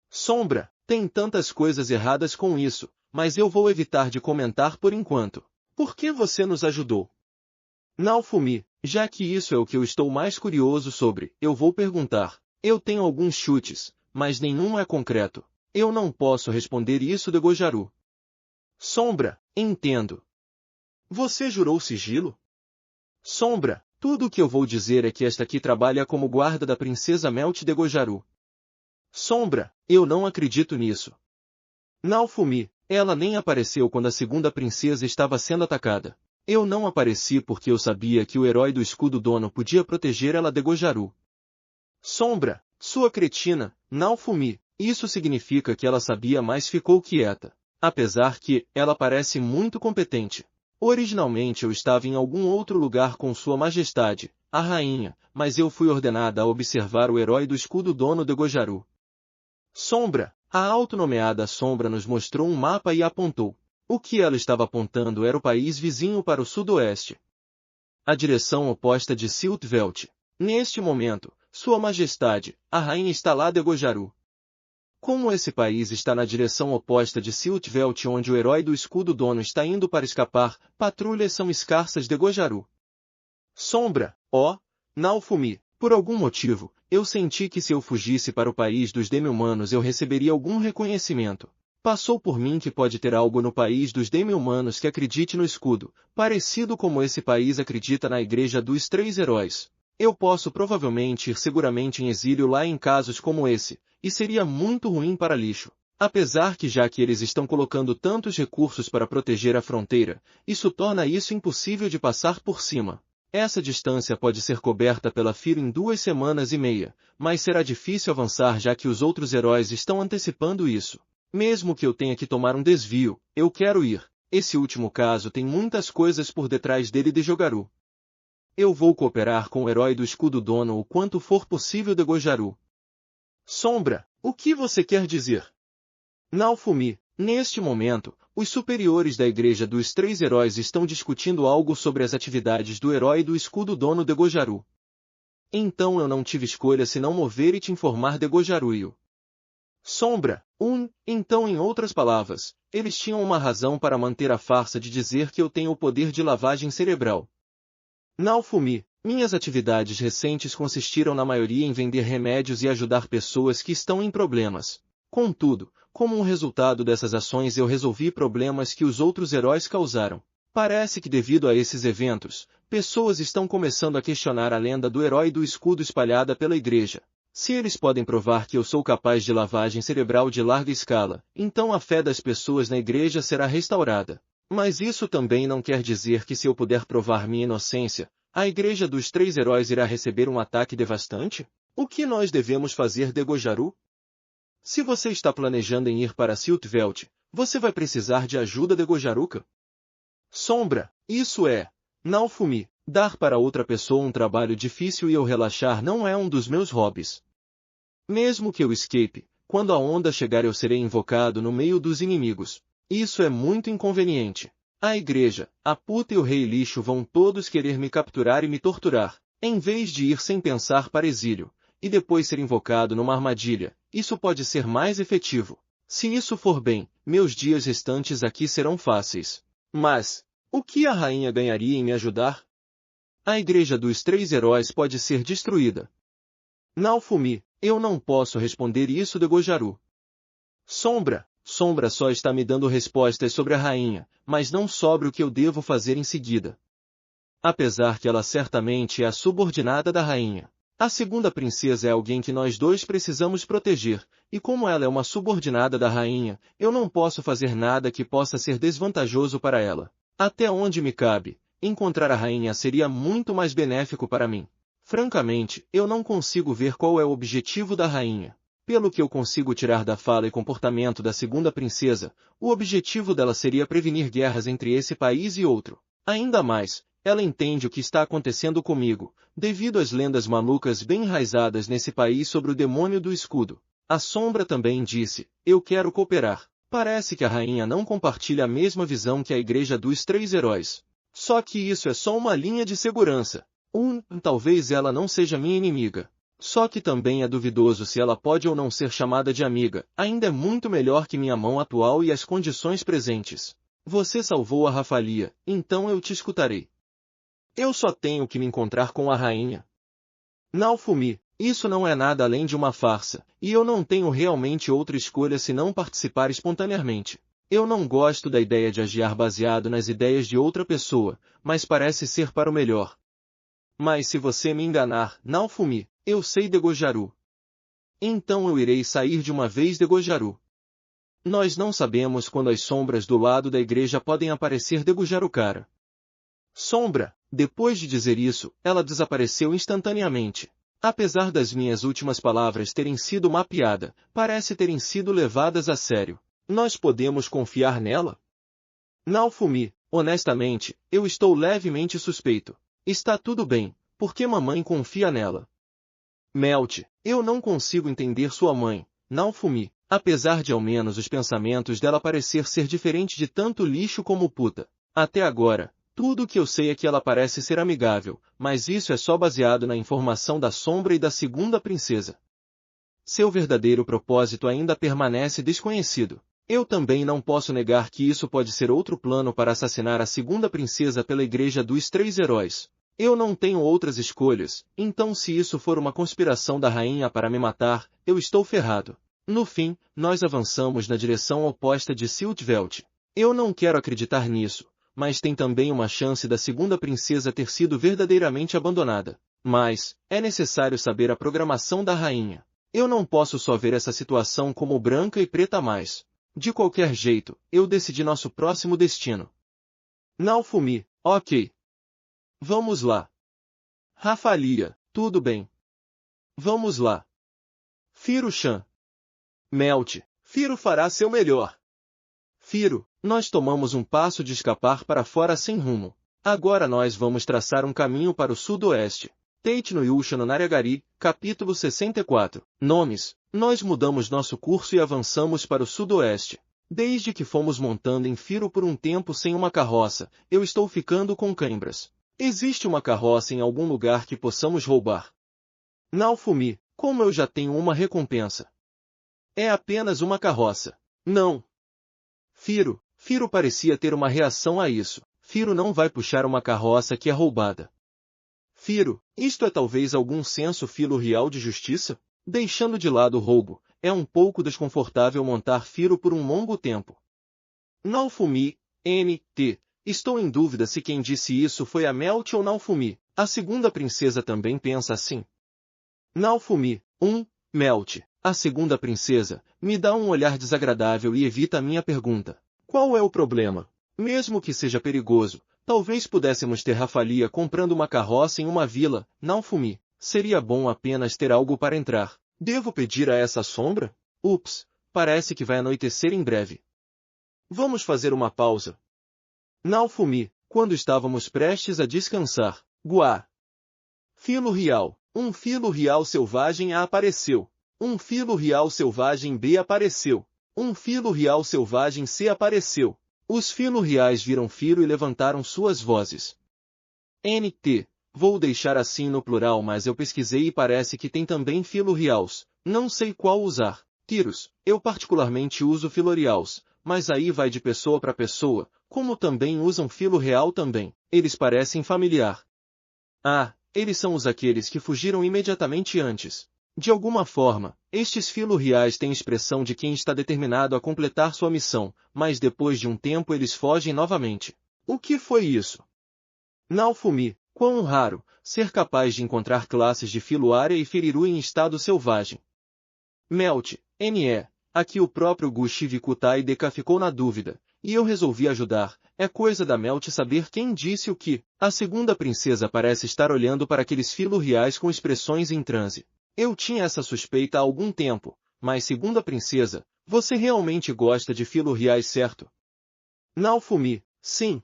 Sombra, tem tantas coisas erradas com isso, mas eu vou evitar de comentar por enquanto. Por que você nos ajudou? Naofumi, já que isso é o que eu estou mais curioso sobre, eu vou perguntar. Eu tenho alguns chutes, mas nenhum é concreto. Eu não posso responder isso de Gojaru. Sombra, entendo. Você jurou sigilo? Sombra, tudo o que eu vou dizer é que esta aqui trabalha como guarda da princesa Melt de Gojaru. Sombra, eu não acredito nisso. Naofumi, Ela nem apareceu quando a segunda princesa estava sendo atacada. Eu não apareci porque eu sabia que o herói do escudo dono podia proteger ela de Gojaru. Sombra, sua cretina, Naofumi. Isso significa que ela sabia, mas ficou quieta. Apesar que, ela parece muito competente. Originalmente eu estava em algum outro lugar com Sua Majestade, a rainha, mas eu fui ordenada a observar o herói do escudo dono de Gojaru. Sombra, a autonomeada Sombra nos mostrou um mapa e apontou. O que ela estava apontando era o país vizinho para o sudoeste. A direção oposta de Siltvelt. Neste momento, Sua Majestade, a rainha está lá de Gojaru. Como esse país está na direção oposta de Siltvelt, onde o herói do escudo dono está indo para escapar, patrulhas são escassas de Gojaru. Sombra, ó, Naofumi, por algum motivo, eu senti que se eu fugisse para o país dos demi-humanos eu receberia algum reconhecimento. Passou por mim que pode ter algo no país dos demi-humanos que acredite no escudo, parecido como esse país acredita na igreja dos três heróis. Eu posso provavelmente ir seguramente em exílio lá em casos como esse, e seria muito ruim para lixo. Apesar que já que eles estão colocando tantos recursos para proteger a fronteira, isso torna isso impossível de passar por cima. Essa distância pode ser coberta pela Fira em 2 semanas e meia, mas será difícil avançar já que os outros heróis estão antecipando isso. Mesmo que eu tenha que tomar um desvio, eu quero ir. Esse último caso tem muitas coisas por detrás dele de Jogaru. Eu vou cooperar com o herói do escudo dono o quanto for possível de Gojaru. Sombra, o que você quer dizer? Naofumi, neste momento, os superiores da igreja dos três heróis estão discutindo algo sobre as atividades do herói do escudo dono de Gojaru. Então eu não tive escolha senão mover e te informar de Gojaruio. Sombra, então em outras palavras, eles tinham uma razão para manter a farsa de dizer que eu tenho o poder de lavagem cerebral. Naofumi, minhas atividades recentes consistiram na maioria em vender remédios e ajudar pessoas que estão em problemas. Contudo, como um resultado dessas ações eu resolvi problemas que os outros heróis causaram. Parece que devido a esses eventos, pessoas estão começando a questionar a lenda do herói do escudo espalhada pela igreja. Se eles podem provar que eu sou capaz de lavagem cerebral de larga escala, então a fé das pessoas na igreja será restaurada. Mas isso também não quer dizer que se eu puder provar minha inocência, a igreja dos três heróis irá receber um ataque devastante? O que nós devemos fazer de Gojaru? Se você está planejando em ir para Siltvelt, você vai precisar de ajuda de Gojaruka? Sombra, isso é, Naofumi, dar para outra pessoa um trabalho difícil e eu relaxar não é um dos meus hobbies. Mesmo que eu escape, quando a onda chegar eu serei invocado no meio dos inimigos. Isso é muito inconveniente. A igreja, a puta e o rei lixo vão todos querer me capturar e me torturar, em vez de ir sem pensar para exílio, e depois ser invocado numa armadilha. Isso pode ser mais efetivo. Se isso for bem, meus dias restantes aqui serão fáceis. Mas, o que a rainha ganharia em me ajudar? A igreja dos três heróis pode ser destruída. Naofumi, eu não posso responder isso de Gojaru. Sombra só está me dando respostas sobre a rainha, mas não sobre o que eu devo fazer em seguida. Apesar que ela certamente é a subordinada da rainha. A segunda princesa é alguém que nós dois precisamos proteger, e como ela é uma subordinada da rainha, eu não posso fazer nada que possa ser desvantajoso para ela. Até onde me cabe, encontrar a rainha seria muito mais benéfico para mim. Francamente, eu não consigo ver qual é o objetivo da rainha. Pelo que eu consigo tirar da fala e comportamento da segunda princesa, o objetivo dela seria prevenir guerras entre esse país e outro. Ainda mais, ela entende o que está acontecendo comigo, devido às lendas malucas bem enraizadas nesse país sobre o demônio do escudo. A Sombra também disse, eu quero cooperar. Parece que a rainha não compartilha a mesma visão que a igreja dos três heróis. Só que isso é só uma linha de segurança. Talvez ela não seja minha inimiga. Só que também é duvidoso se ela pode ou não ser chamada de amiga. Ainda é muito melhor que minha mão atual e as condições presentes. Você salvou a Rafalia, então eu te escutarei. Eu só tenho que me encontrar com a rainha. Naofumi, isso não é nada além de uma farsa, e eu não tenho realmente outra escolha senão participar espontaneamente. Eu não gosto da ideia de agiar baseado nas ideias de outra pessoa, mas parece ser para o melhor. Mas se você me enganar, Naofumi, eu sei de Gojaru. Então eu irei sair de uma vez de Gojaru. Nós não sabemos quando as sombras do lado da igreja podem aparecer degujar o cara. Sombra. Depois de dizer isso, ela desapareceu instantaneamente. Apesar das minhas últimas palavras terem sido uma piada, parece terem sido levadas a sério. Nós podemos confiar nela? Naofumi, honestamente, eu estou levemente suspeito. Está tudo bem, porque mamãe confia nela. Melt, eu não consigo entender sua mãe, Naofumi, apesar de ao menos os pensamentos dela parecer ser diferente de tanto lixo como puta. Até agora, tudo o que eu sei é que ela parece ser amigável, mas isso é só baseado na informação da Sombra e da segunda princesa. Seu verdadeiro propósito ainda permanece desconhecido. Eu também não posso negar que isso pode ser outro plano para assassinar a segunda princesa pela Igreja dos Três Heróis. Eu não tenho outras escolhas, então se isso for uma conspiração da rainha para me matar, eu estou ferrado. No fim, nós avançamos na direção oposta de Siltveld. Eu não quero acreditar nisso, mas tem também uma chance da segunda princesa ter sido verdadeiramente abandonada. Mas, é necessário saber a programação da rainha. Eu não posso só ver essa situação como branca e preta mais. De qualquer jeito, eu decidi nosso próximo destino. Naofumi, ok. Vamos lá. Rafalia, tudo bem. Vamos lá. Firo-chan. Melt, Firo fará seu melhor. Firo, nós tomamos um passo de escapar para fora sem rumo. Agora nós vamos traçar um caminho para o sudoeste. Tate no Yusha no Naragari, capítulo 64. Nomes. Nós mudamos nosso curso e avançamos para o sudoeste. Desde que fomos montando em Firo por um tempo sem uma carroça, eu estou ficando com cãibras. Existe uma carroça em algum lugar que possamos roubar? Naofumi, como eu já tenho uma recompensa. É apenas uma carroça. Não. Firo parecia ter uma reação a isso. Firo não vai puxar uma carroça que é roubada. Firo, isto é talvez algum senso filo-real de justiça? Deixando de lado o roubo, é um pouco desconfortável montar Firo por um longo tempo. Naofumi, N.T. Estou em dúvida se quem disse isso foi a Melt ou Naofumi. A segunda princesa também pensa assim. Naofumi, Melt. A segunda princesa, me dá um olhar desagradável e evita a minha pergunta. Qual é o problema? Mesmo que seja perigoso, talvez pudéssemos ter Rafalia comprando uma carroça em uma vila, Naofumi. Seria bom apenas ter algo para entrar. Devo pedir a essa sombra? Ups, parece que vai anoitecer em breve. Vamos fazer uma pausa. Naofumi, quando estávamos prestes a descansar. Guá. Filo real. Um filo real selvagem A apareceu. Um filo real selvagem B apareceu. Um filo real selvagem C apareceu. Os filo reais viram Firo e levantaram suas vozes. NT. Vou deixar assim no plural, mas eu pesquisei e parece que tem também filo reals. Não sei qual usar. Tiros. Eu particularmente uso filo reals, mas aí vai de pessoa para pessoa, como também usam filo real também. Eles parecem familiar. Ah, eles são aqueles que fugiram imediatamente antes. De alguma forma, estes filo reais têm expressão de quem está determinado a completar sua missão, mas depois de um tempo eles fogem novamente. O que foi isso? Naofumi, quão raro, ser capaz de encontrar classes de filo área e firiru em estado selvagem. Melt, NE, aqui o próprio Gushivikutai Deka ficou na dúvida, e eu resolvi ajudar. É coisa da Melt saber quem disse o que. A segunda princesa parece estar olhando para aqueles filo reais com expressões em transe. Eu tinha essa suspeita há algum tempo, mas segunda princesa, você realmente gosta de filo reais, certo? Naofumi, sim.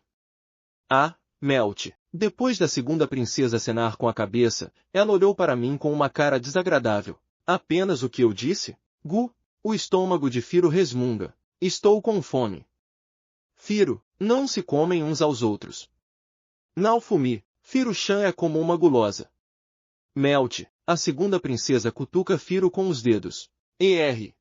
Ah, Melt. Depois da segunda princesa acenar com a cabeça, ela olhou para mim com uma cara desagradável. Apenas o que eu disse? Gu, o estômago de Firo resmunga. Estou com fome. Firo, não se comem uns aos outros. Naofumi, Firo-chan é como uma gulosa. Melt, a segunda princesa cutuca Firo com os dedos. ER.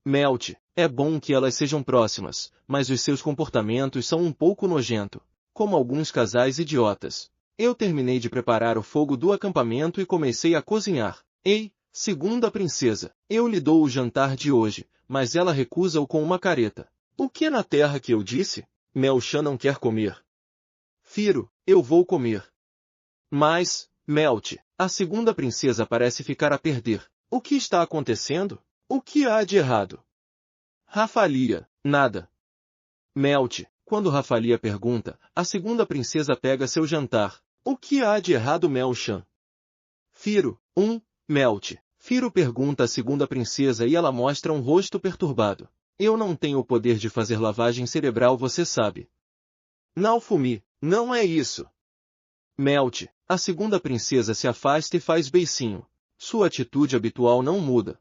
Melt, é bom que elas sejam próximas, mas os seus comportamentos são um pouco nojento, como alguns casais idiotas. Eu terminei de preparar o fogo do acampamento e comecei a cozinhar. Ei, segunda princesa, eu lhe dou o jantar de hoje, mas ela recusa-o com uma careta. O que é na terra que eu disse? Mel-chan não quer comer. Firo, eu vou comer. Mas, Melt, a segunda princesa parece ficar a perder. O que está acontecendo? O que há de errado? Rafalia, nada. Melt, quando Rafalia pergunta, a segunda princesa pega seu jantar. O que há de errado, Mel-chan? Firo, Melt. Firo pergunta à segunda princesa e ela mostra um rosto perturbado. Eu não tenho o poder de fazer lavagem cerebral, você sabe. Naofumi, não é isso. Melt, a segunda princesa se afasta e faz beicinho. Sua atitude habitual não muda.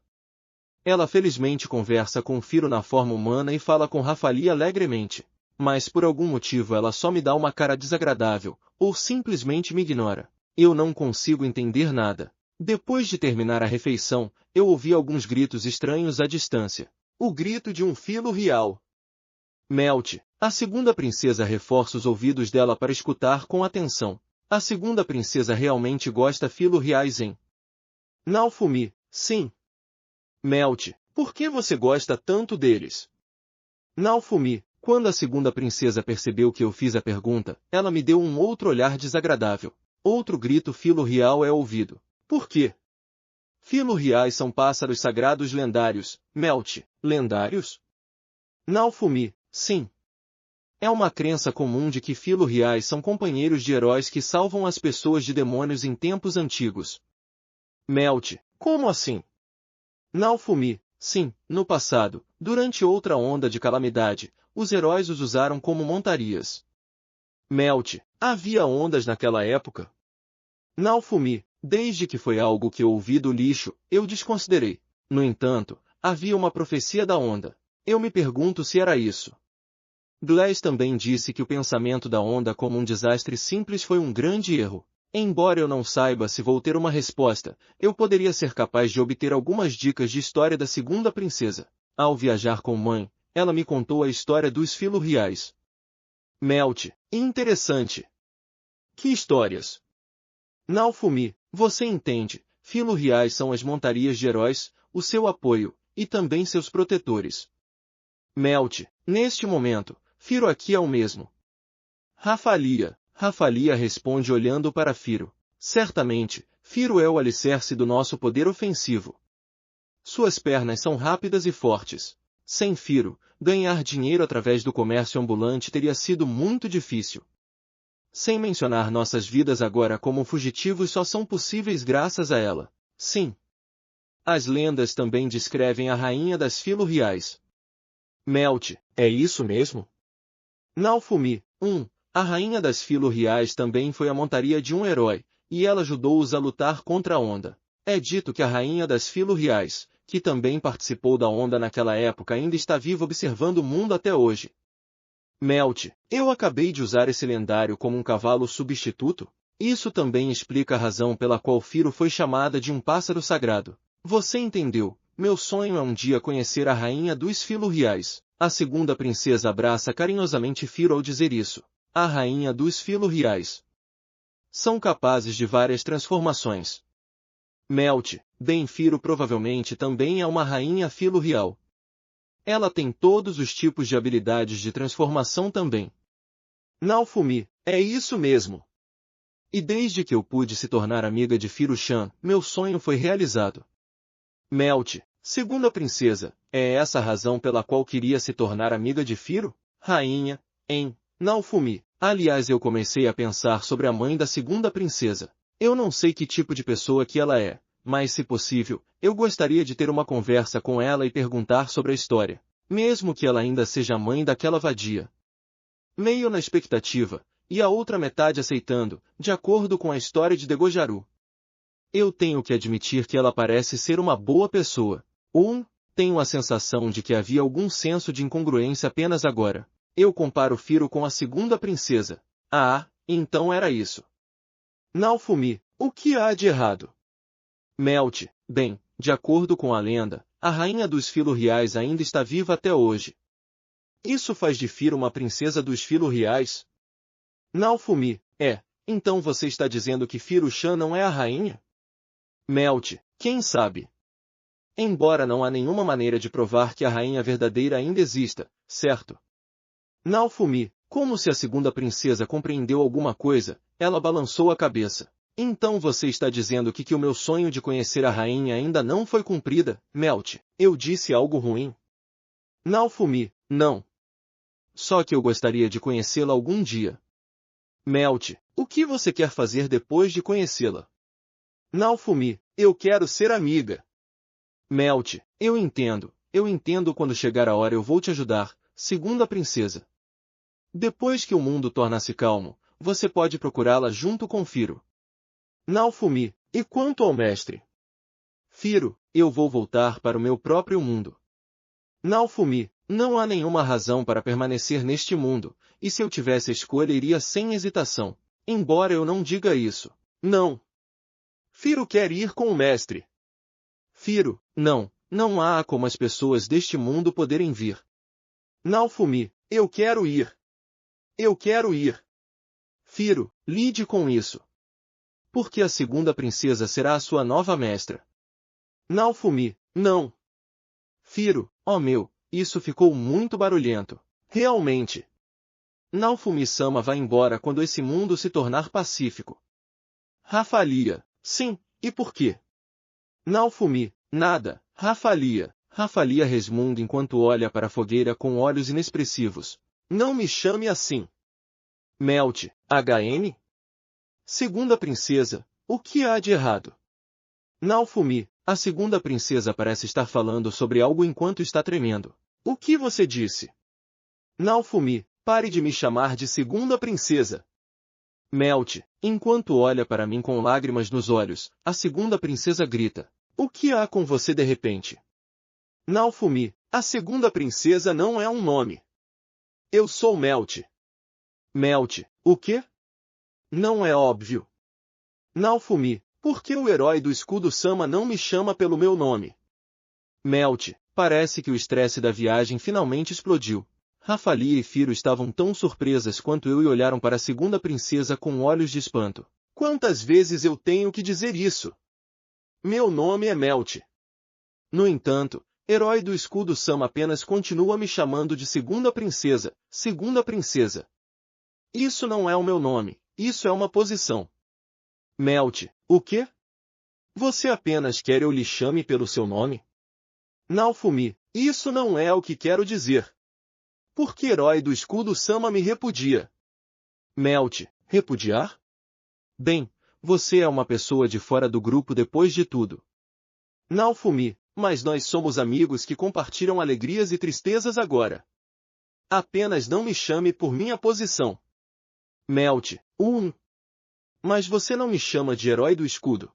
Ela felizmente conversa com Firo na forma humana e fala com Rafalia alegremente. Mas por algum motivo ela só me dá uma cara desagradável, ou simplesmente me ignora. Eu não consigo entender nada. Depois de terminar a refeição, eu ouvi alguns gritos estranhos à distância. O grito de um filo real. Melt, a segunda princesa reforça os ouvidos dela para escutar com atenção. A segunda princesa realmente gosta filo reais em Naofumi, sim. Melt, por que você gosta tanto deles? Naofumi, quando a segunda princesa percebeu que eu fiz a pergunta, ela me deu um outro olhar desagradável. Outro grito filo real é ouvido. Por quê? Filo reais são pássaros sagrados lendários. Melt, lendários? Naofumi, sim. É uma crença comum de que filo reais são companheiros de heróis que salvam as pessoas de demônios em tempos antigos. Melt, como assim? Naofumi, sim, no passado, durante outra onda de calamidade, os heróis os usaram como montarias. Melt, havia ondas naquela época? Naofumi, desde que foi algo que eu ouvi do lixo, eu desconsiderei. No entanto, havia uma profecia da onda. Eu me pergunto se era isso. Glass também disse que o pensamento da onda como um desastre simples foi um grande erro. Embora eu não saiba se vou ter uma resposta, eu poderia ser capaz de obter algumas dicas de história da segunda princesa. Ao viajar com mãe, ela me contou a história dos filo reais. Melt, interessante. Que histórias? Naofumi, você entende, filo reais são as montarias de heróis, o seu apoio, e também seus protetores. Melt, neste momento, Firo aqui é o mesmo. Rafalia responde olhando para Firo. Certamente, Firo é o alicerce do nosso poder ofensivo. Suas pernas são rápidas e fortes. Sem Firo, ganhar dinheiro através do comércio ambulante teria sido muito difícil. Sem mencionar nossas vidas agora como fugitivos só são possíveis graças a ela. Sim. As lendas também descrevem a rainha das filo reais. Melt, é isso mesmo? Naofumi, a rainha das filo reais também foi a montaria de um herói, e ela ajudou-os a lutar contra a onda. É dito que a rainha das filo reais, que também participou da onda naquela época, ainda está viva observando o mundo até hoje. Melt, eu acabei de usar esse lendário como um cavalo substituto? Isso também explica a razão pela qual Firo foi chamada de um pássaro sagrado. Você entendeu? Meu sonho é um dia conhecer a rainha dos filo reais. A segunda princesa abraça carinhosamente Firo ao dizer isso. A rainha dos filo reais. São capazes de várias transformações. Melt, bem, Firo provavelmente também é uma rainha filo real. Ela tem todos os tipos de habilidades de transformação também. Naofumi, é isso mesmo. E desde que eu pude se tornar amiga de Firo-chan, meu sonho foi realizado. Melt, segunda princesa, é essa a razão pela qual queria se tornar amiga de Firo? Rainha, Naofumi. Aliás, eu comecei a pensar sobre a mãe da segunda princesa. Eu não sei que tipo de pessoa que ela é, mas se possível, eu gostaria de ter uma conversa com ela e perguntar sobre a história, mesmo que ela ainda seja a mãe daquela vadia. Meio na expectativa, e a outra metade aceitando, de acordo com a história de Degojaru. Eu tenho que admitir que ela parece ser uma boa pessoa. Tenho a sensação de que havia algum senso de incongruência apenas agora. Eu comparo Firo com a segunda princesa. Então era isso. Naofumi, o que há de errado? Melt, bem, de acordo com a lenda, a rainha dos filo reais ainda está viva até hoje. Isso faz de Firo uma princesa dos filo reais? Naofumi, então você está dizendo que Firo-chan não é a rainha? Melt, quem sabe? Embora não há nenhuma maneira de provar que a rainha verdadeira ainda exista, certo? Naofumi, como se a segunda princesa compreendeu alguma coisa, ela balançou a cabeça. Então você está dizendo que o meu sonho de conhecer a rainha ainda não foi cumprida? Melt, eu disse algo ruim? Naofumi, não. Só que eu gostaria de conhecê-la algum dia. Melt, o que você quer fazer depois de conhecê-la? Naofumi, eu quero ser amiga. Melt, eu entendo quando chegar a hora eu vou te ajudar, segunda princesa. Depois que o mundo tornar-se calmo, você pode procurá-la junto com Firo. Naofumi, e quanto ao mestre? Firo, eu vou voltar para o meu próprio mundo. Naofumi, não há nenhuma razão para permanecer neste mundo, e se eu tivesse a escolha iria sem hesitação, embora eu não diga isso. Não. Firo quer ir com o mestre. Firo, não há como as pessoas deste mundo poderem vir. Naofumi, eu quero ir. Eu quero ir. Firo, lide com isso. Porque a segunda princesa será a sua nova mestra. Naofumi, não. Firo, oh meu, isso ficou muito barulhento. Realmente. Naofumi-sama vai embora quando esse mundo se tornar pacífico. Rafalia, sim, e por quê? Naofumi, nada, Rafalia. Rafalia resmunga enquanto olha para a fogueira com olhos inexpressivos. Não me chame assim. Melt, HN? Segunda princesa, o que há de errado? Naofumi, a segunda princesa parece estar falando sobre algo enquanto está tremendo. O que você disse? Naofumi, pare de me chamar de segunda princesa. Melt, enquanto olha para mim com lágrimas nos olhos, a segunda princesa grita. O que há com você de repente? Naofumi, a segunda princesa não é um nome. Eu sou Melt. Melt, o quê? Não é óbvio. Naofumi, por que o herói do escudo Sama não me chama pelo meu nome? Melt, parece que o estresse da viagem finalmente explodiu. Rafalia e Firo estavam tão surpresas quanto eu e olharam para a segunda princesa com olhos de espanto. Quantas vezes eu tenho que dizer isso? Meu nome é Melt. No entanto, herói do escudo Sama apenas continua me chamando de segunda princesa, segunda princesa. Isso não é o meu nome, isso é uma posição. Melt, o quê? Você apenas quer eu lhe chame pelo seu nome? Naofumi, isso não é o que quero dizer. Por que herói do escudo Sama me repudia? Melt, repudiar? Bem, você é uma pessoa de fora do grupo depois de tudo. Naofumi, mas nós somos amigos que compartilham alegrias e tristezas agora. Apenas não me chame por minha posição. Melt, Mas você não me chama de herói do escudo.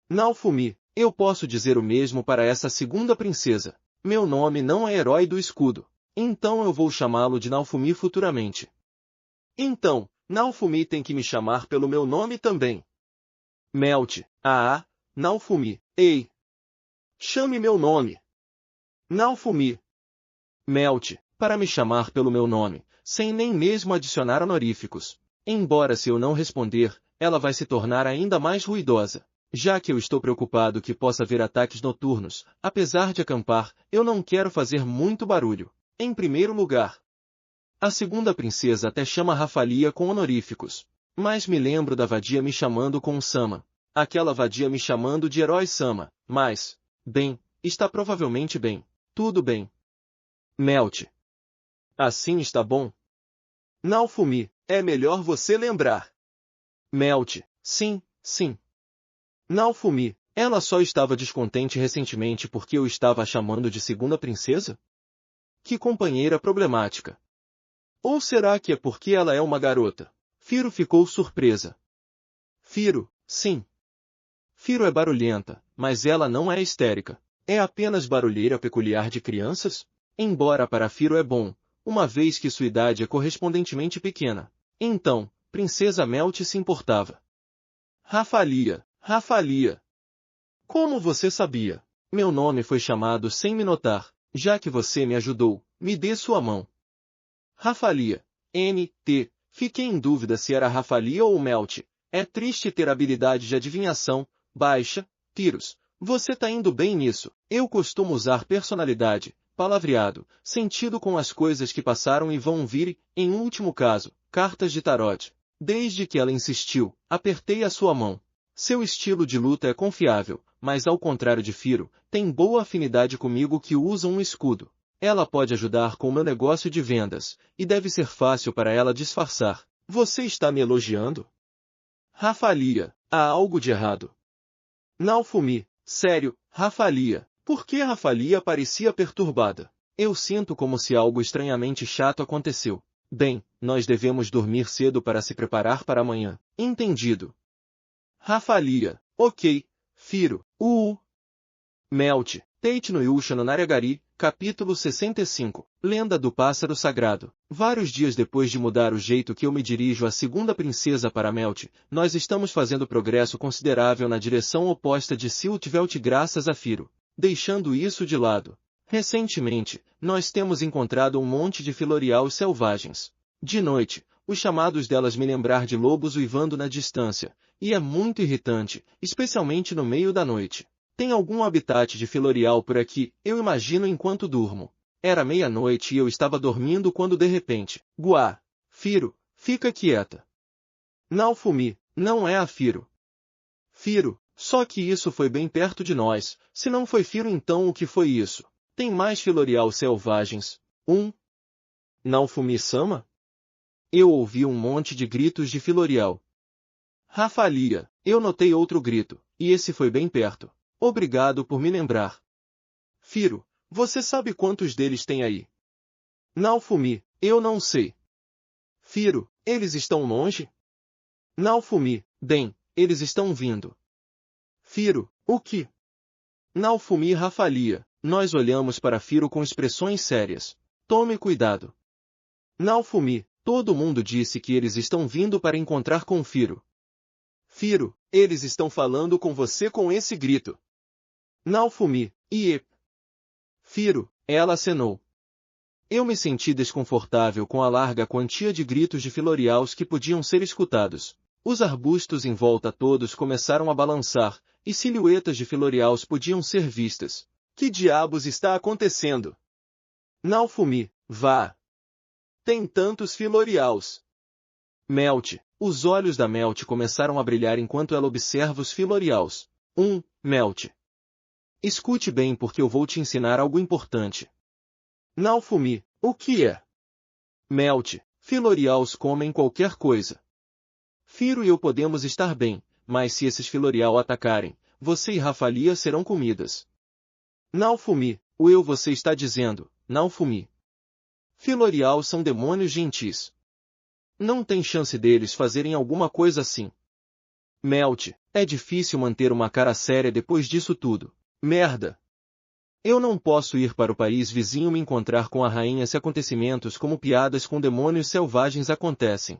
Naofumi, eu posso dizer o mesmo para essa segunda princesa. Meu nome não é herói do escudo. Então eu vou chamá-lo de Naofumi futuramente. Então, Naofumi tem que me chamar pelo meu nome também. Melt, Naofumi, ei. Chame meu nome. Naofumi. Melt, para me chamar pelo meu nome, sem nem mesmo adicionar honoríficos. Embora se eu não responder, ela vai se tornar ainda mais ruidosa. Já que eu estou preocupado que possa haver ataques noturnos, apesar de acampar, eu não quero fazer muito barulho. Em primeiro lugar, a segunda princesa até chama Rafalia com honoríficos. Mas me lembro da vadia me chamando com Sama. Aquela vadia me chamando de herói Sama. Mas, bem, está provavelmente bem. Tudo bem. Melt. Assim está bom? Naofumi, é melhor você lembrar. Melt, sim. Naofumi, ela só estava descontente recentemente porque eu estava a chamando de segunda princesa? Que companheira problemática. Ou será que é porque ela é uma garota? Firo ficou surpresa. Firo, sim. Firo é barulhenta, mas ela não é histérica. É apenas barulheira peculiar de crianças? Embora para Firo é bom, uma vez que sua idade é correspondentemente pequena. Então, Princesa Melt se importava. Rafalia. Como você sabia? Meu nome foi chamado sem me notar. Já que você me ajudou, me dê sua mão. Rafalia. NT. Fiquei em dúvida se era Rafalia ou Melt. É triste ter habilidade de adivinhação baixa. Tiros. Você tá indo bem nisso. Eu costumo usar personalidade, palavreado, sentido com as coisas que passaram e vão vir, em último caso, cartas de tarot. Desde que ela insistiu, apertei a sua mão. Seu estilo de luta é confiável, mas ao contrário de Firo, tem boa afinidade comigo que usa um escudo. Ela pode ajudar com o meu negócio de vendas, e deve ser fácil para ela disfarçar. Você está me elogiando? Rafalia, há algo de errado. Naofumi, sério, Rafalia. Por que Rafalia parecia perturbada? Eu sinto como se algo estranhamente chato aconteceu. Bem, nós devemos dormir cedo para se preparar para amanhã. Entendido. Rafalia, ok, Firo, Melt, Tate no Yusha no Naragari, capítulo 65, Lenda do Pássaro Sagrado. Vários dias depois de mudar o jeito que eu me dirijo à segunda princesa para Melt, nós estamos fazendo progresso considerável na direção oposta de Siltvelt graças a Firo. Deixando isso de lado. Recentemente, nós temos encontrado um monte de filorials selvagens. De noite, os chamados delas me lembrar de lobos uivando na distância, e é muito irritante, especialmente no meio da noite. Tem algum habitat de filorial por aqui, eu imagino enquanto durmo. Era meia-noite e eu estava dormindo quando de repente, Guá, Firo, fica quieta. Naofumi, não é a Firo. Firo, só que isso foi bem perto de nós, se não foi Firo então o que foi isso? Tem mais filorial selvagens. Naofumi-sama? Eu ouvi um monte de gritos de filorial. Rafalia, eu notei outro grito, e esse foi bem perto. Obrigado por me lembrar. Firo, você sabe quantos deles tem aí? Naofumi, eu não sei. Firo, eles estão longe? Naofumi, bem, eles estão vindo. Firo, o que? Naofumi e Rafalia, nós olhamos para Firo com expressões sérias. Tome cuidado. Naofumi, todo mundo disse que eles estão vindo para encontrar com Firo. Firo, eles estão falando com você com esse grito. Naofumi, Firo, ela acenou. Eu me senti desconfortável com a larga quantia de gritos de filorials que podiam ser escutados. Os arbustos em volta todos começaram a balançar, e silhuetas de filorials podiam ser vistas. Que diabos está acontecendo? Naofumi, vá. Tem tantos filorials. Melt, os olhos da Melt começaram a brilhar enquanto ela observa os filorials. Melt. Escute bem porque eu vou te ensinar algo importante. Naofumi, o que é? Melt, filorials comem qualquer coisa. Firo e eu podemos estar bem, mas se esses filorial atacarem, você e Rafalia serão comidas. Naofumi, você está dizendo, Naofumi. Filorial são demônios gentis. Não tem chance deles fazerem alguma coisa assim. Melt, é difícil manter uma cara séria depois disso tudo. Merda! Eu não posso ir para o país vizinho me encontrar com a rainha se acontecimentos como piadas com demônios selvagens acontecem.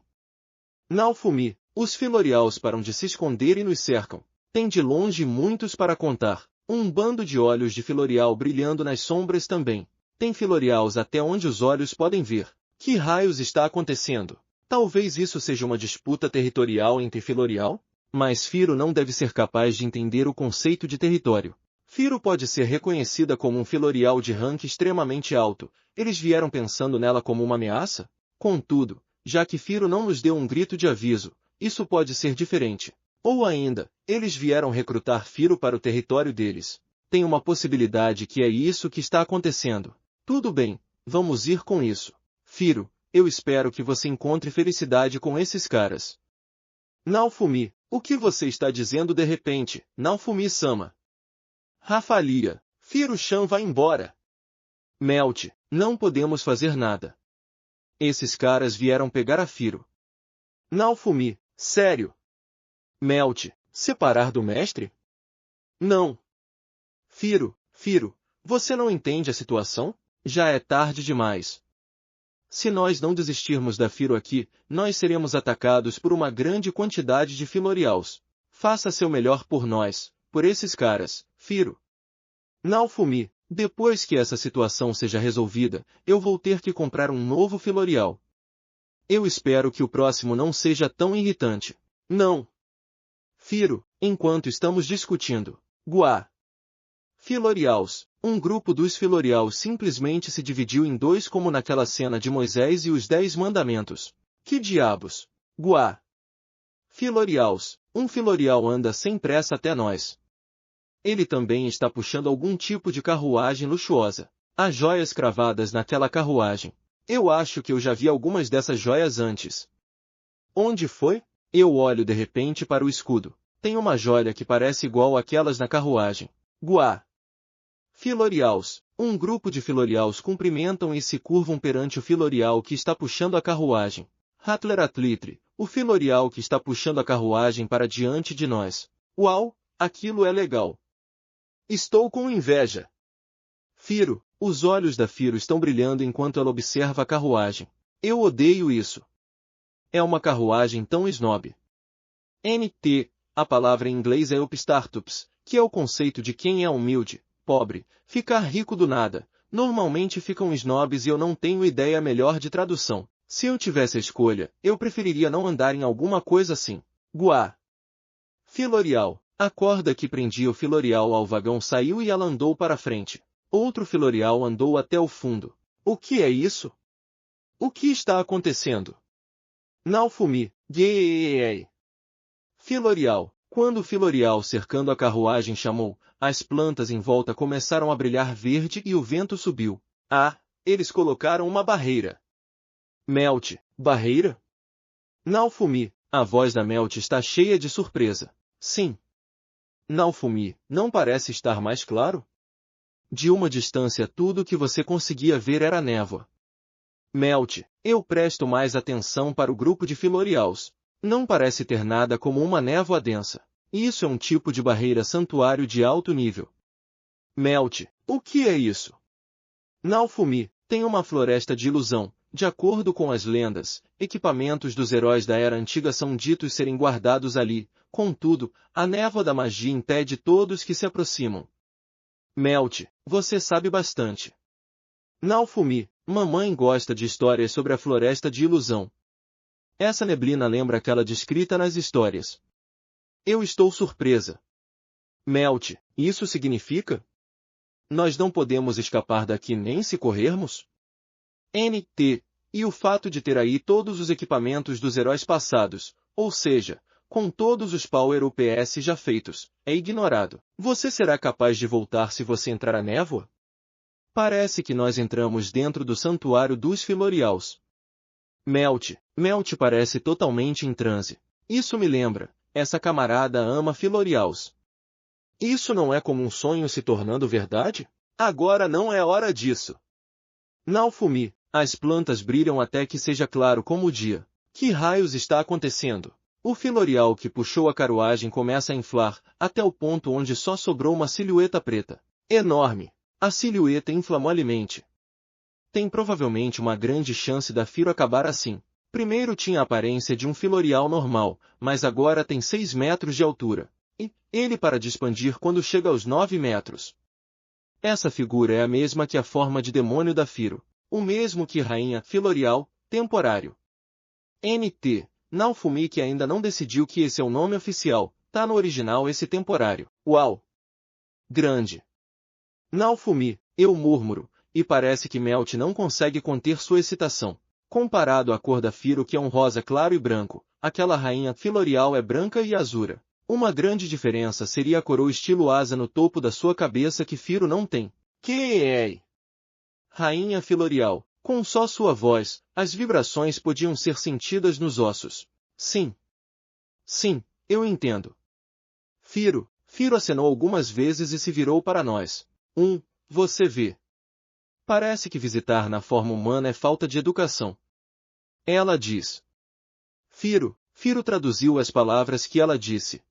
Naofumi, os filorials param de se esconder e nos cercam. Tem de longe muitos para contar. Um bando de olhos de filorial brilhando nas sombras também. Tem filorials até onde os olhos podem ver. Que raios está acontecendo? Talvez isso seja uma disputa territorial entre filorial? Mas Firo não deve ser capaz de entender o conceito de território. Firo pode ser reconhecida como um filorial de rank extremamente alto. Eles vieram pensando nela como uma ameaça? Contudo, já que Firo não nos deu um grito de aviso, isso pode ser diferente. Ou ainda, eles vieram recrutar Firo para o território deles. Tem uma possibilidade que é isso que está acontecendo. Tudo bem, vamos ir com isso. Firo, eu espero que você encontre felicidade com esses caras. Naofumi, o que você está dizendo de repente, Naofumi-sama? Rafalia, Firo-chan vai embora. Melt, não podemos fazer nada. Esses caras vieram pegar a Firo. Naofumi, sério? Melt, separar do mestre? Não. Firo, você não entende a situação? Já é tarde demais. Se nós não desistirmos da Firo aqui, nós seremos atacados por uma grande quantidade de filorials. Faça seu melhor por nós, por esses caras, Firo. Naofumi, depois que essa situação seja resolvida, eu vou ter que comprar um novo filorial. Eu espero que o próximo não seja tão irritante. Não. Firo, enquanto estamos discutindo. Guá. Filorials. Um grupo dos filorials simplesmente se dividiu em dois como naquela cena de Moisés e os 10 mandamentos. Que diabos? Guá. Filorials. Um filorial anda sem pressa até nós. Ele também está puxando algum tipo de carruagem luxuosa. Há joias cravadas naquela carruagem. Eu acho que eu já vi algumas dessas joias antes. Onde foi? Eu olho de repente para o escudo. Tem uma joia que parece igual àquelas na carruagem. Guá! Filorials. Um grupo de filorials cumprimentam e se curvam perante o filorial que está puxando a carruagem. Hatler Atlitre, o filorial que está puxando a carruagem para diante de nós. Uau, aquilo é legal. Estou com inveja. Firo, os olhos da Firo estão brilhando enquanto ela observa a carruagem. Eu odeio isso. É uma carruagem tão snob. NT, a palavra em inglês é upstartups, que é o conceito de quem é humilde, pobre, ficar rico do nada. Normalmente ficam snobs e eu não tenho ideia melhor de tradução. Se eu tivesse a escolha, eu preferiria não andar em alguma coisa assim. Guá. Filorial. A corda que prendia o filorial ao vagão saiu e ela andou para frente. Outro filorial andou até o fundo. O que é isso? O que está acontecendo? Naofumi. Gay. Filorial. Quando o filorial cercando a carruagem chamou, as plantas em volta começaram a brilhar verde e o vento subiu. Ah, eles colocaram uma barreira. Melt. Barreira? Naofumi. A voz da Melt está cheia de surpresa. Sim. Naofumi, não parece estar mais claro? De uma distância tudo que você conseguia ver era névoa. Melt, eu presto mais atenção para o grupo de filorials. Não parece ter nada como uma névoa densa. Isso é um tipo de barreira santuário de alto nível. Melt, o que é isso? Naofumi, tem uma floresta de ilusão. De acordo com as lendas, equipamentos dos heróis da Era Antiga são ditos serem guardados ali. Contudo, a névoa da magia impede todos que se aproximam. Melt, você sabe bastante. Naofumi, mamãe gosta de histórias sobre a floresta de ilusão. Essa neblina lembra aquela descrita nas histórias. Eu estou surpresa. Melt, isso significa? Nós não podemos escapar daqui nem se corrermos? NT, e o fato de ter aí todos os equipamentos dos heróis passados, ou seja, com todos os Power UPS já feitos, é ignorado. Você será capaz de voltar se você entrar a névoa? Parece que nós entramos dentro do santuário dos Filorials. Melt parece totalmente em transe. Isso me lembra, essa camarada ama Filorials. Isso não é como um sonho se tornando verdade? Agora não é hora disso. Naofumi, as plantas brilham até que seja claro como o dia. Que raios está acontecendo? O filorial que puxou a carruagem começa a inflar, até o ponto onde só sobrou uma silhueta preta. Enorme! A silhueta infla molemente. Tem provavelmente uma grande chance da Firo acabar assim. Primeiro tinha a aparência de um filorial normal, mas agora tem 6 metros de altura. E ele para de expandir quando chega aos 9 metros. Essa figura é a mesma que a forma de demônio da Firo. O mesmo que Rainha Filorial, temporário. NT, Naofumi que ainda não decidiu que esse é o nome oficial, tá no original esse temporário. Uau! Grande! Naofumi, eu murmuro, e parece que Melt não consegue conter sua excitação. Comparado à cor da Firo que é um rosa claro e branco, aquela Rainha Filorial é branca e azura. Uma grande diferença seria a coroa estilo asa no topo da sua cabeça que Firo não tem. Que é? Rainha Filorial, com só sua voz, as vibrações podiam ser sentidas nos ossos. Sim. Sim, eu entendo. Firo acenou algumas vezes e se virou para nós. Você vê. Parece que visitar na forma humana é falta de educação. Ela diz. Firo traduziu as palavras que ela disse.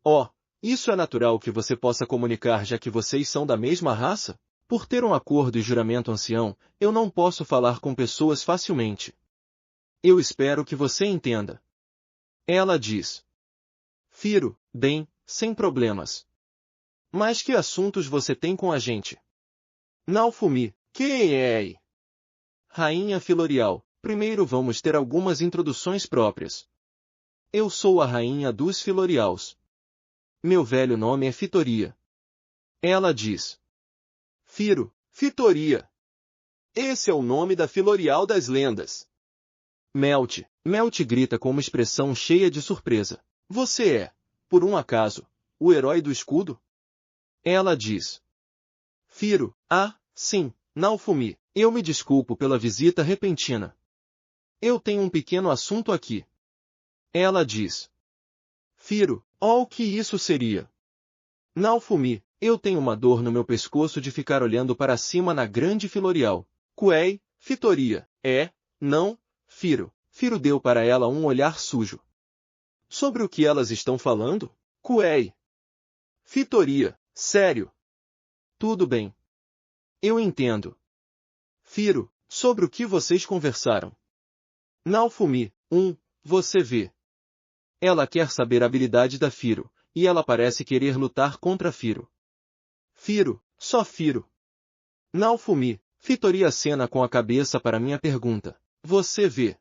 Oh, isso é natural que você possa comunicar já que vocês são da mesma raça? Por ter um acordo e juramento ancião, eu não posso falar com pessoas facilmente. Eu espero que você entenda. Ela diz. Firo, bem, sem problemas. Mas que assuntos você tem com a gente? Naofumi, que é? Rainha Filorial, primeiro vamos ter algumas introduções próprias. Eu sou a rainha dos Filorials. Meu velho nome é Fitoria. Ela diz. Fitoria. Esse é o nome da Filorial das lendas. Melt grita com uma expressão cheia de surpresa. Você é, por um acaso, o herói do escudo? Ela diz. Sim, Naofumi, eu me desculpo pela visita repentina. Eu tenho um pequeno assunto aqui. Ela diz. Firo, oh, o que isso seria? Naofumi, eu tenho uma dor no meu pescoço de ficar olhando para cima na grande filorial. Kuei, Fitoria, não, Firo. Firo deu para ela um olhar sujo. Sobre o que elas estão falando? Kuei. Fitoria, sério. Tudo bem. Eu entendo. Firo, sobre o que vocês conversaram? Naofumi, você vê. Ela quer saber a habilidade da Firo, e ela parece querer lutar contra Firo. Firo, só Firo. Naofumi, Fitoria acena com a cabeça para minha pergunta. Você vê.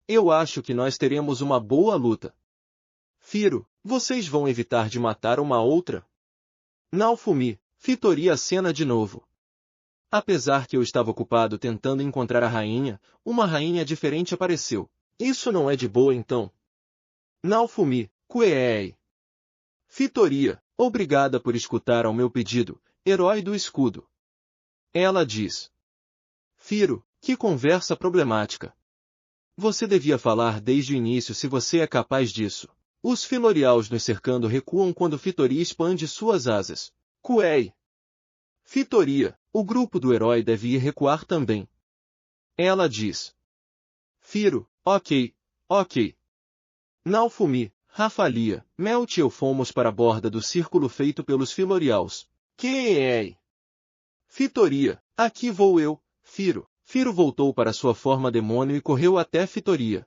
Eu acho que nós teremos uma boa luta. Firo, vocês vão evitar de matar uma outra? Naofumi, Fitoria acena de novo. Apesar que eu estava ocupado tentando encontrar a rainha, uma rainha diferente apareceu. Isso não é de boa então? Naofumi, Kuei. Fitoria, obrigada por escutar ao meu pedido, herói do escudo. Ela diz. Firo, que conversa problemática. Você devia falar desde o início se você é capaz disso. Os Filorials nos cercando recuam quando Fitoria expande suas asas. Kuei. Fitoria, o grupo do herói deve ir recuar também. Ela diz. Firo, ok. Naofumi, Rafalia, Melt e eu fomos para a borda do círculo feito pelos Filorials. Quem? Fitoria, aqui vou eu, Firo. Firo voltou para sua forma demônio e correu até Fitoria.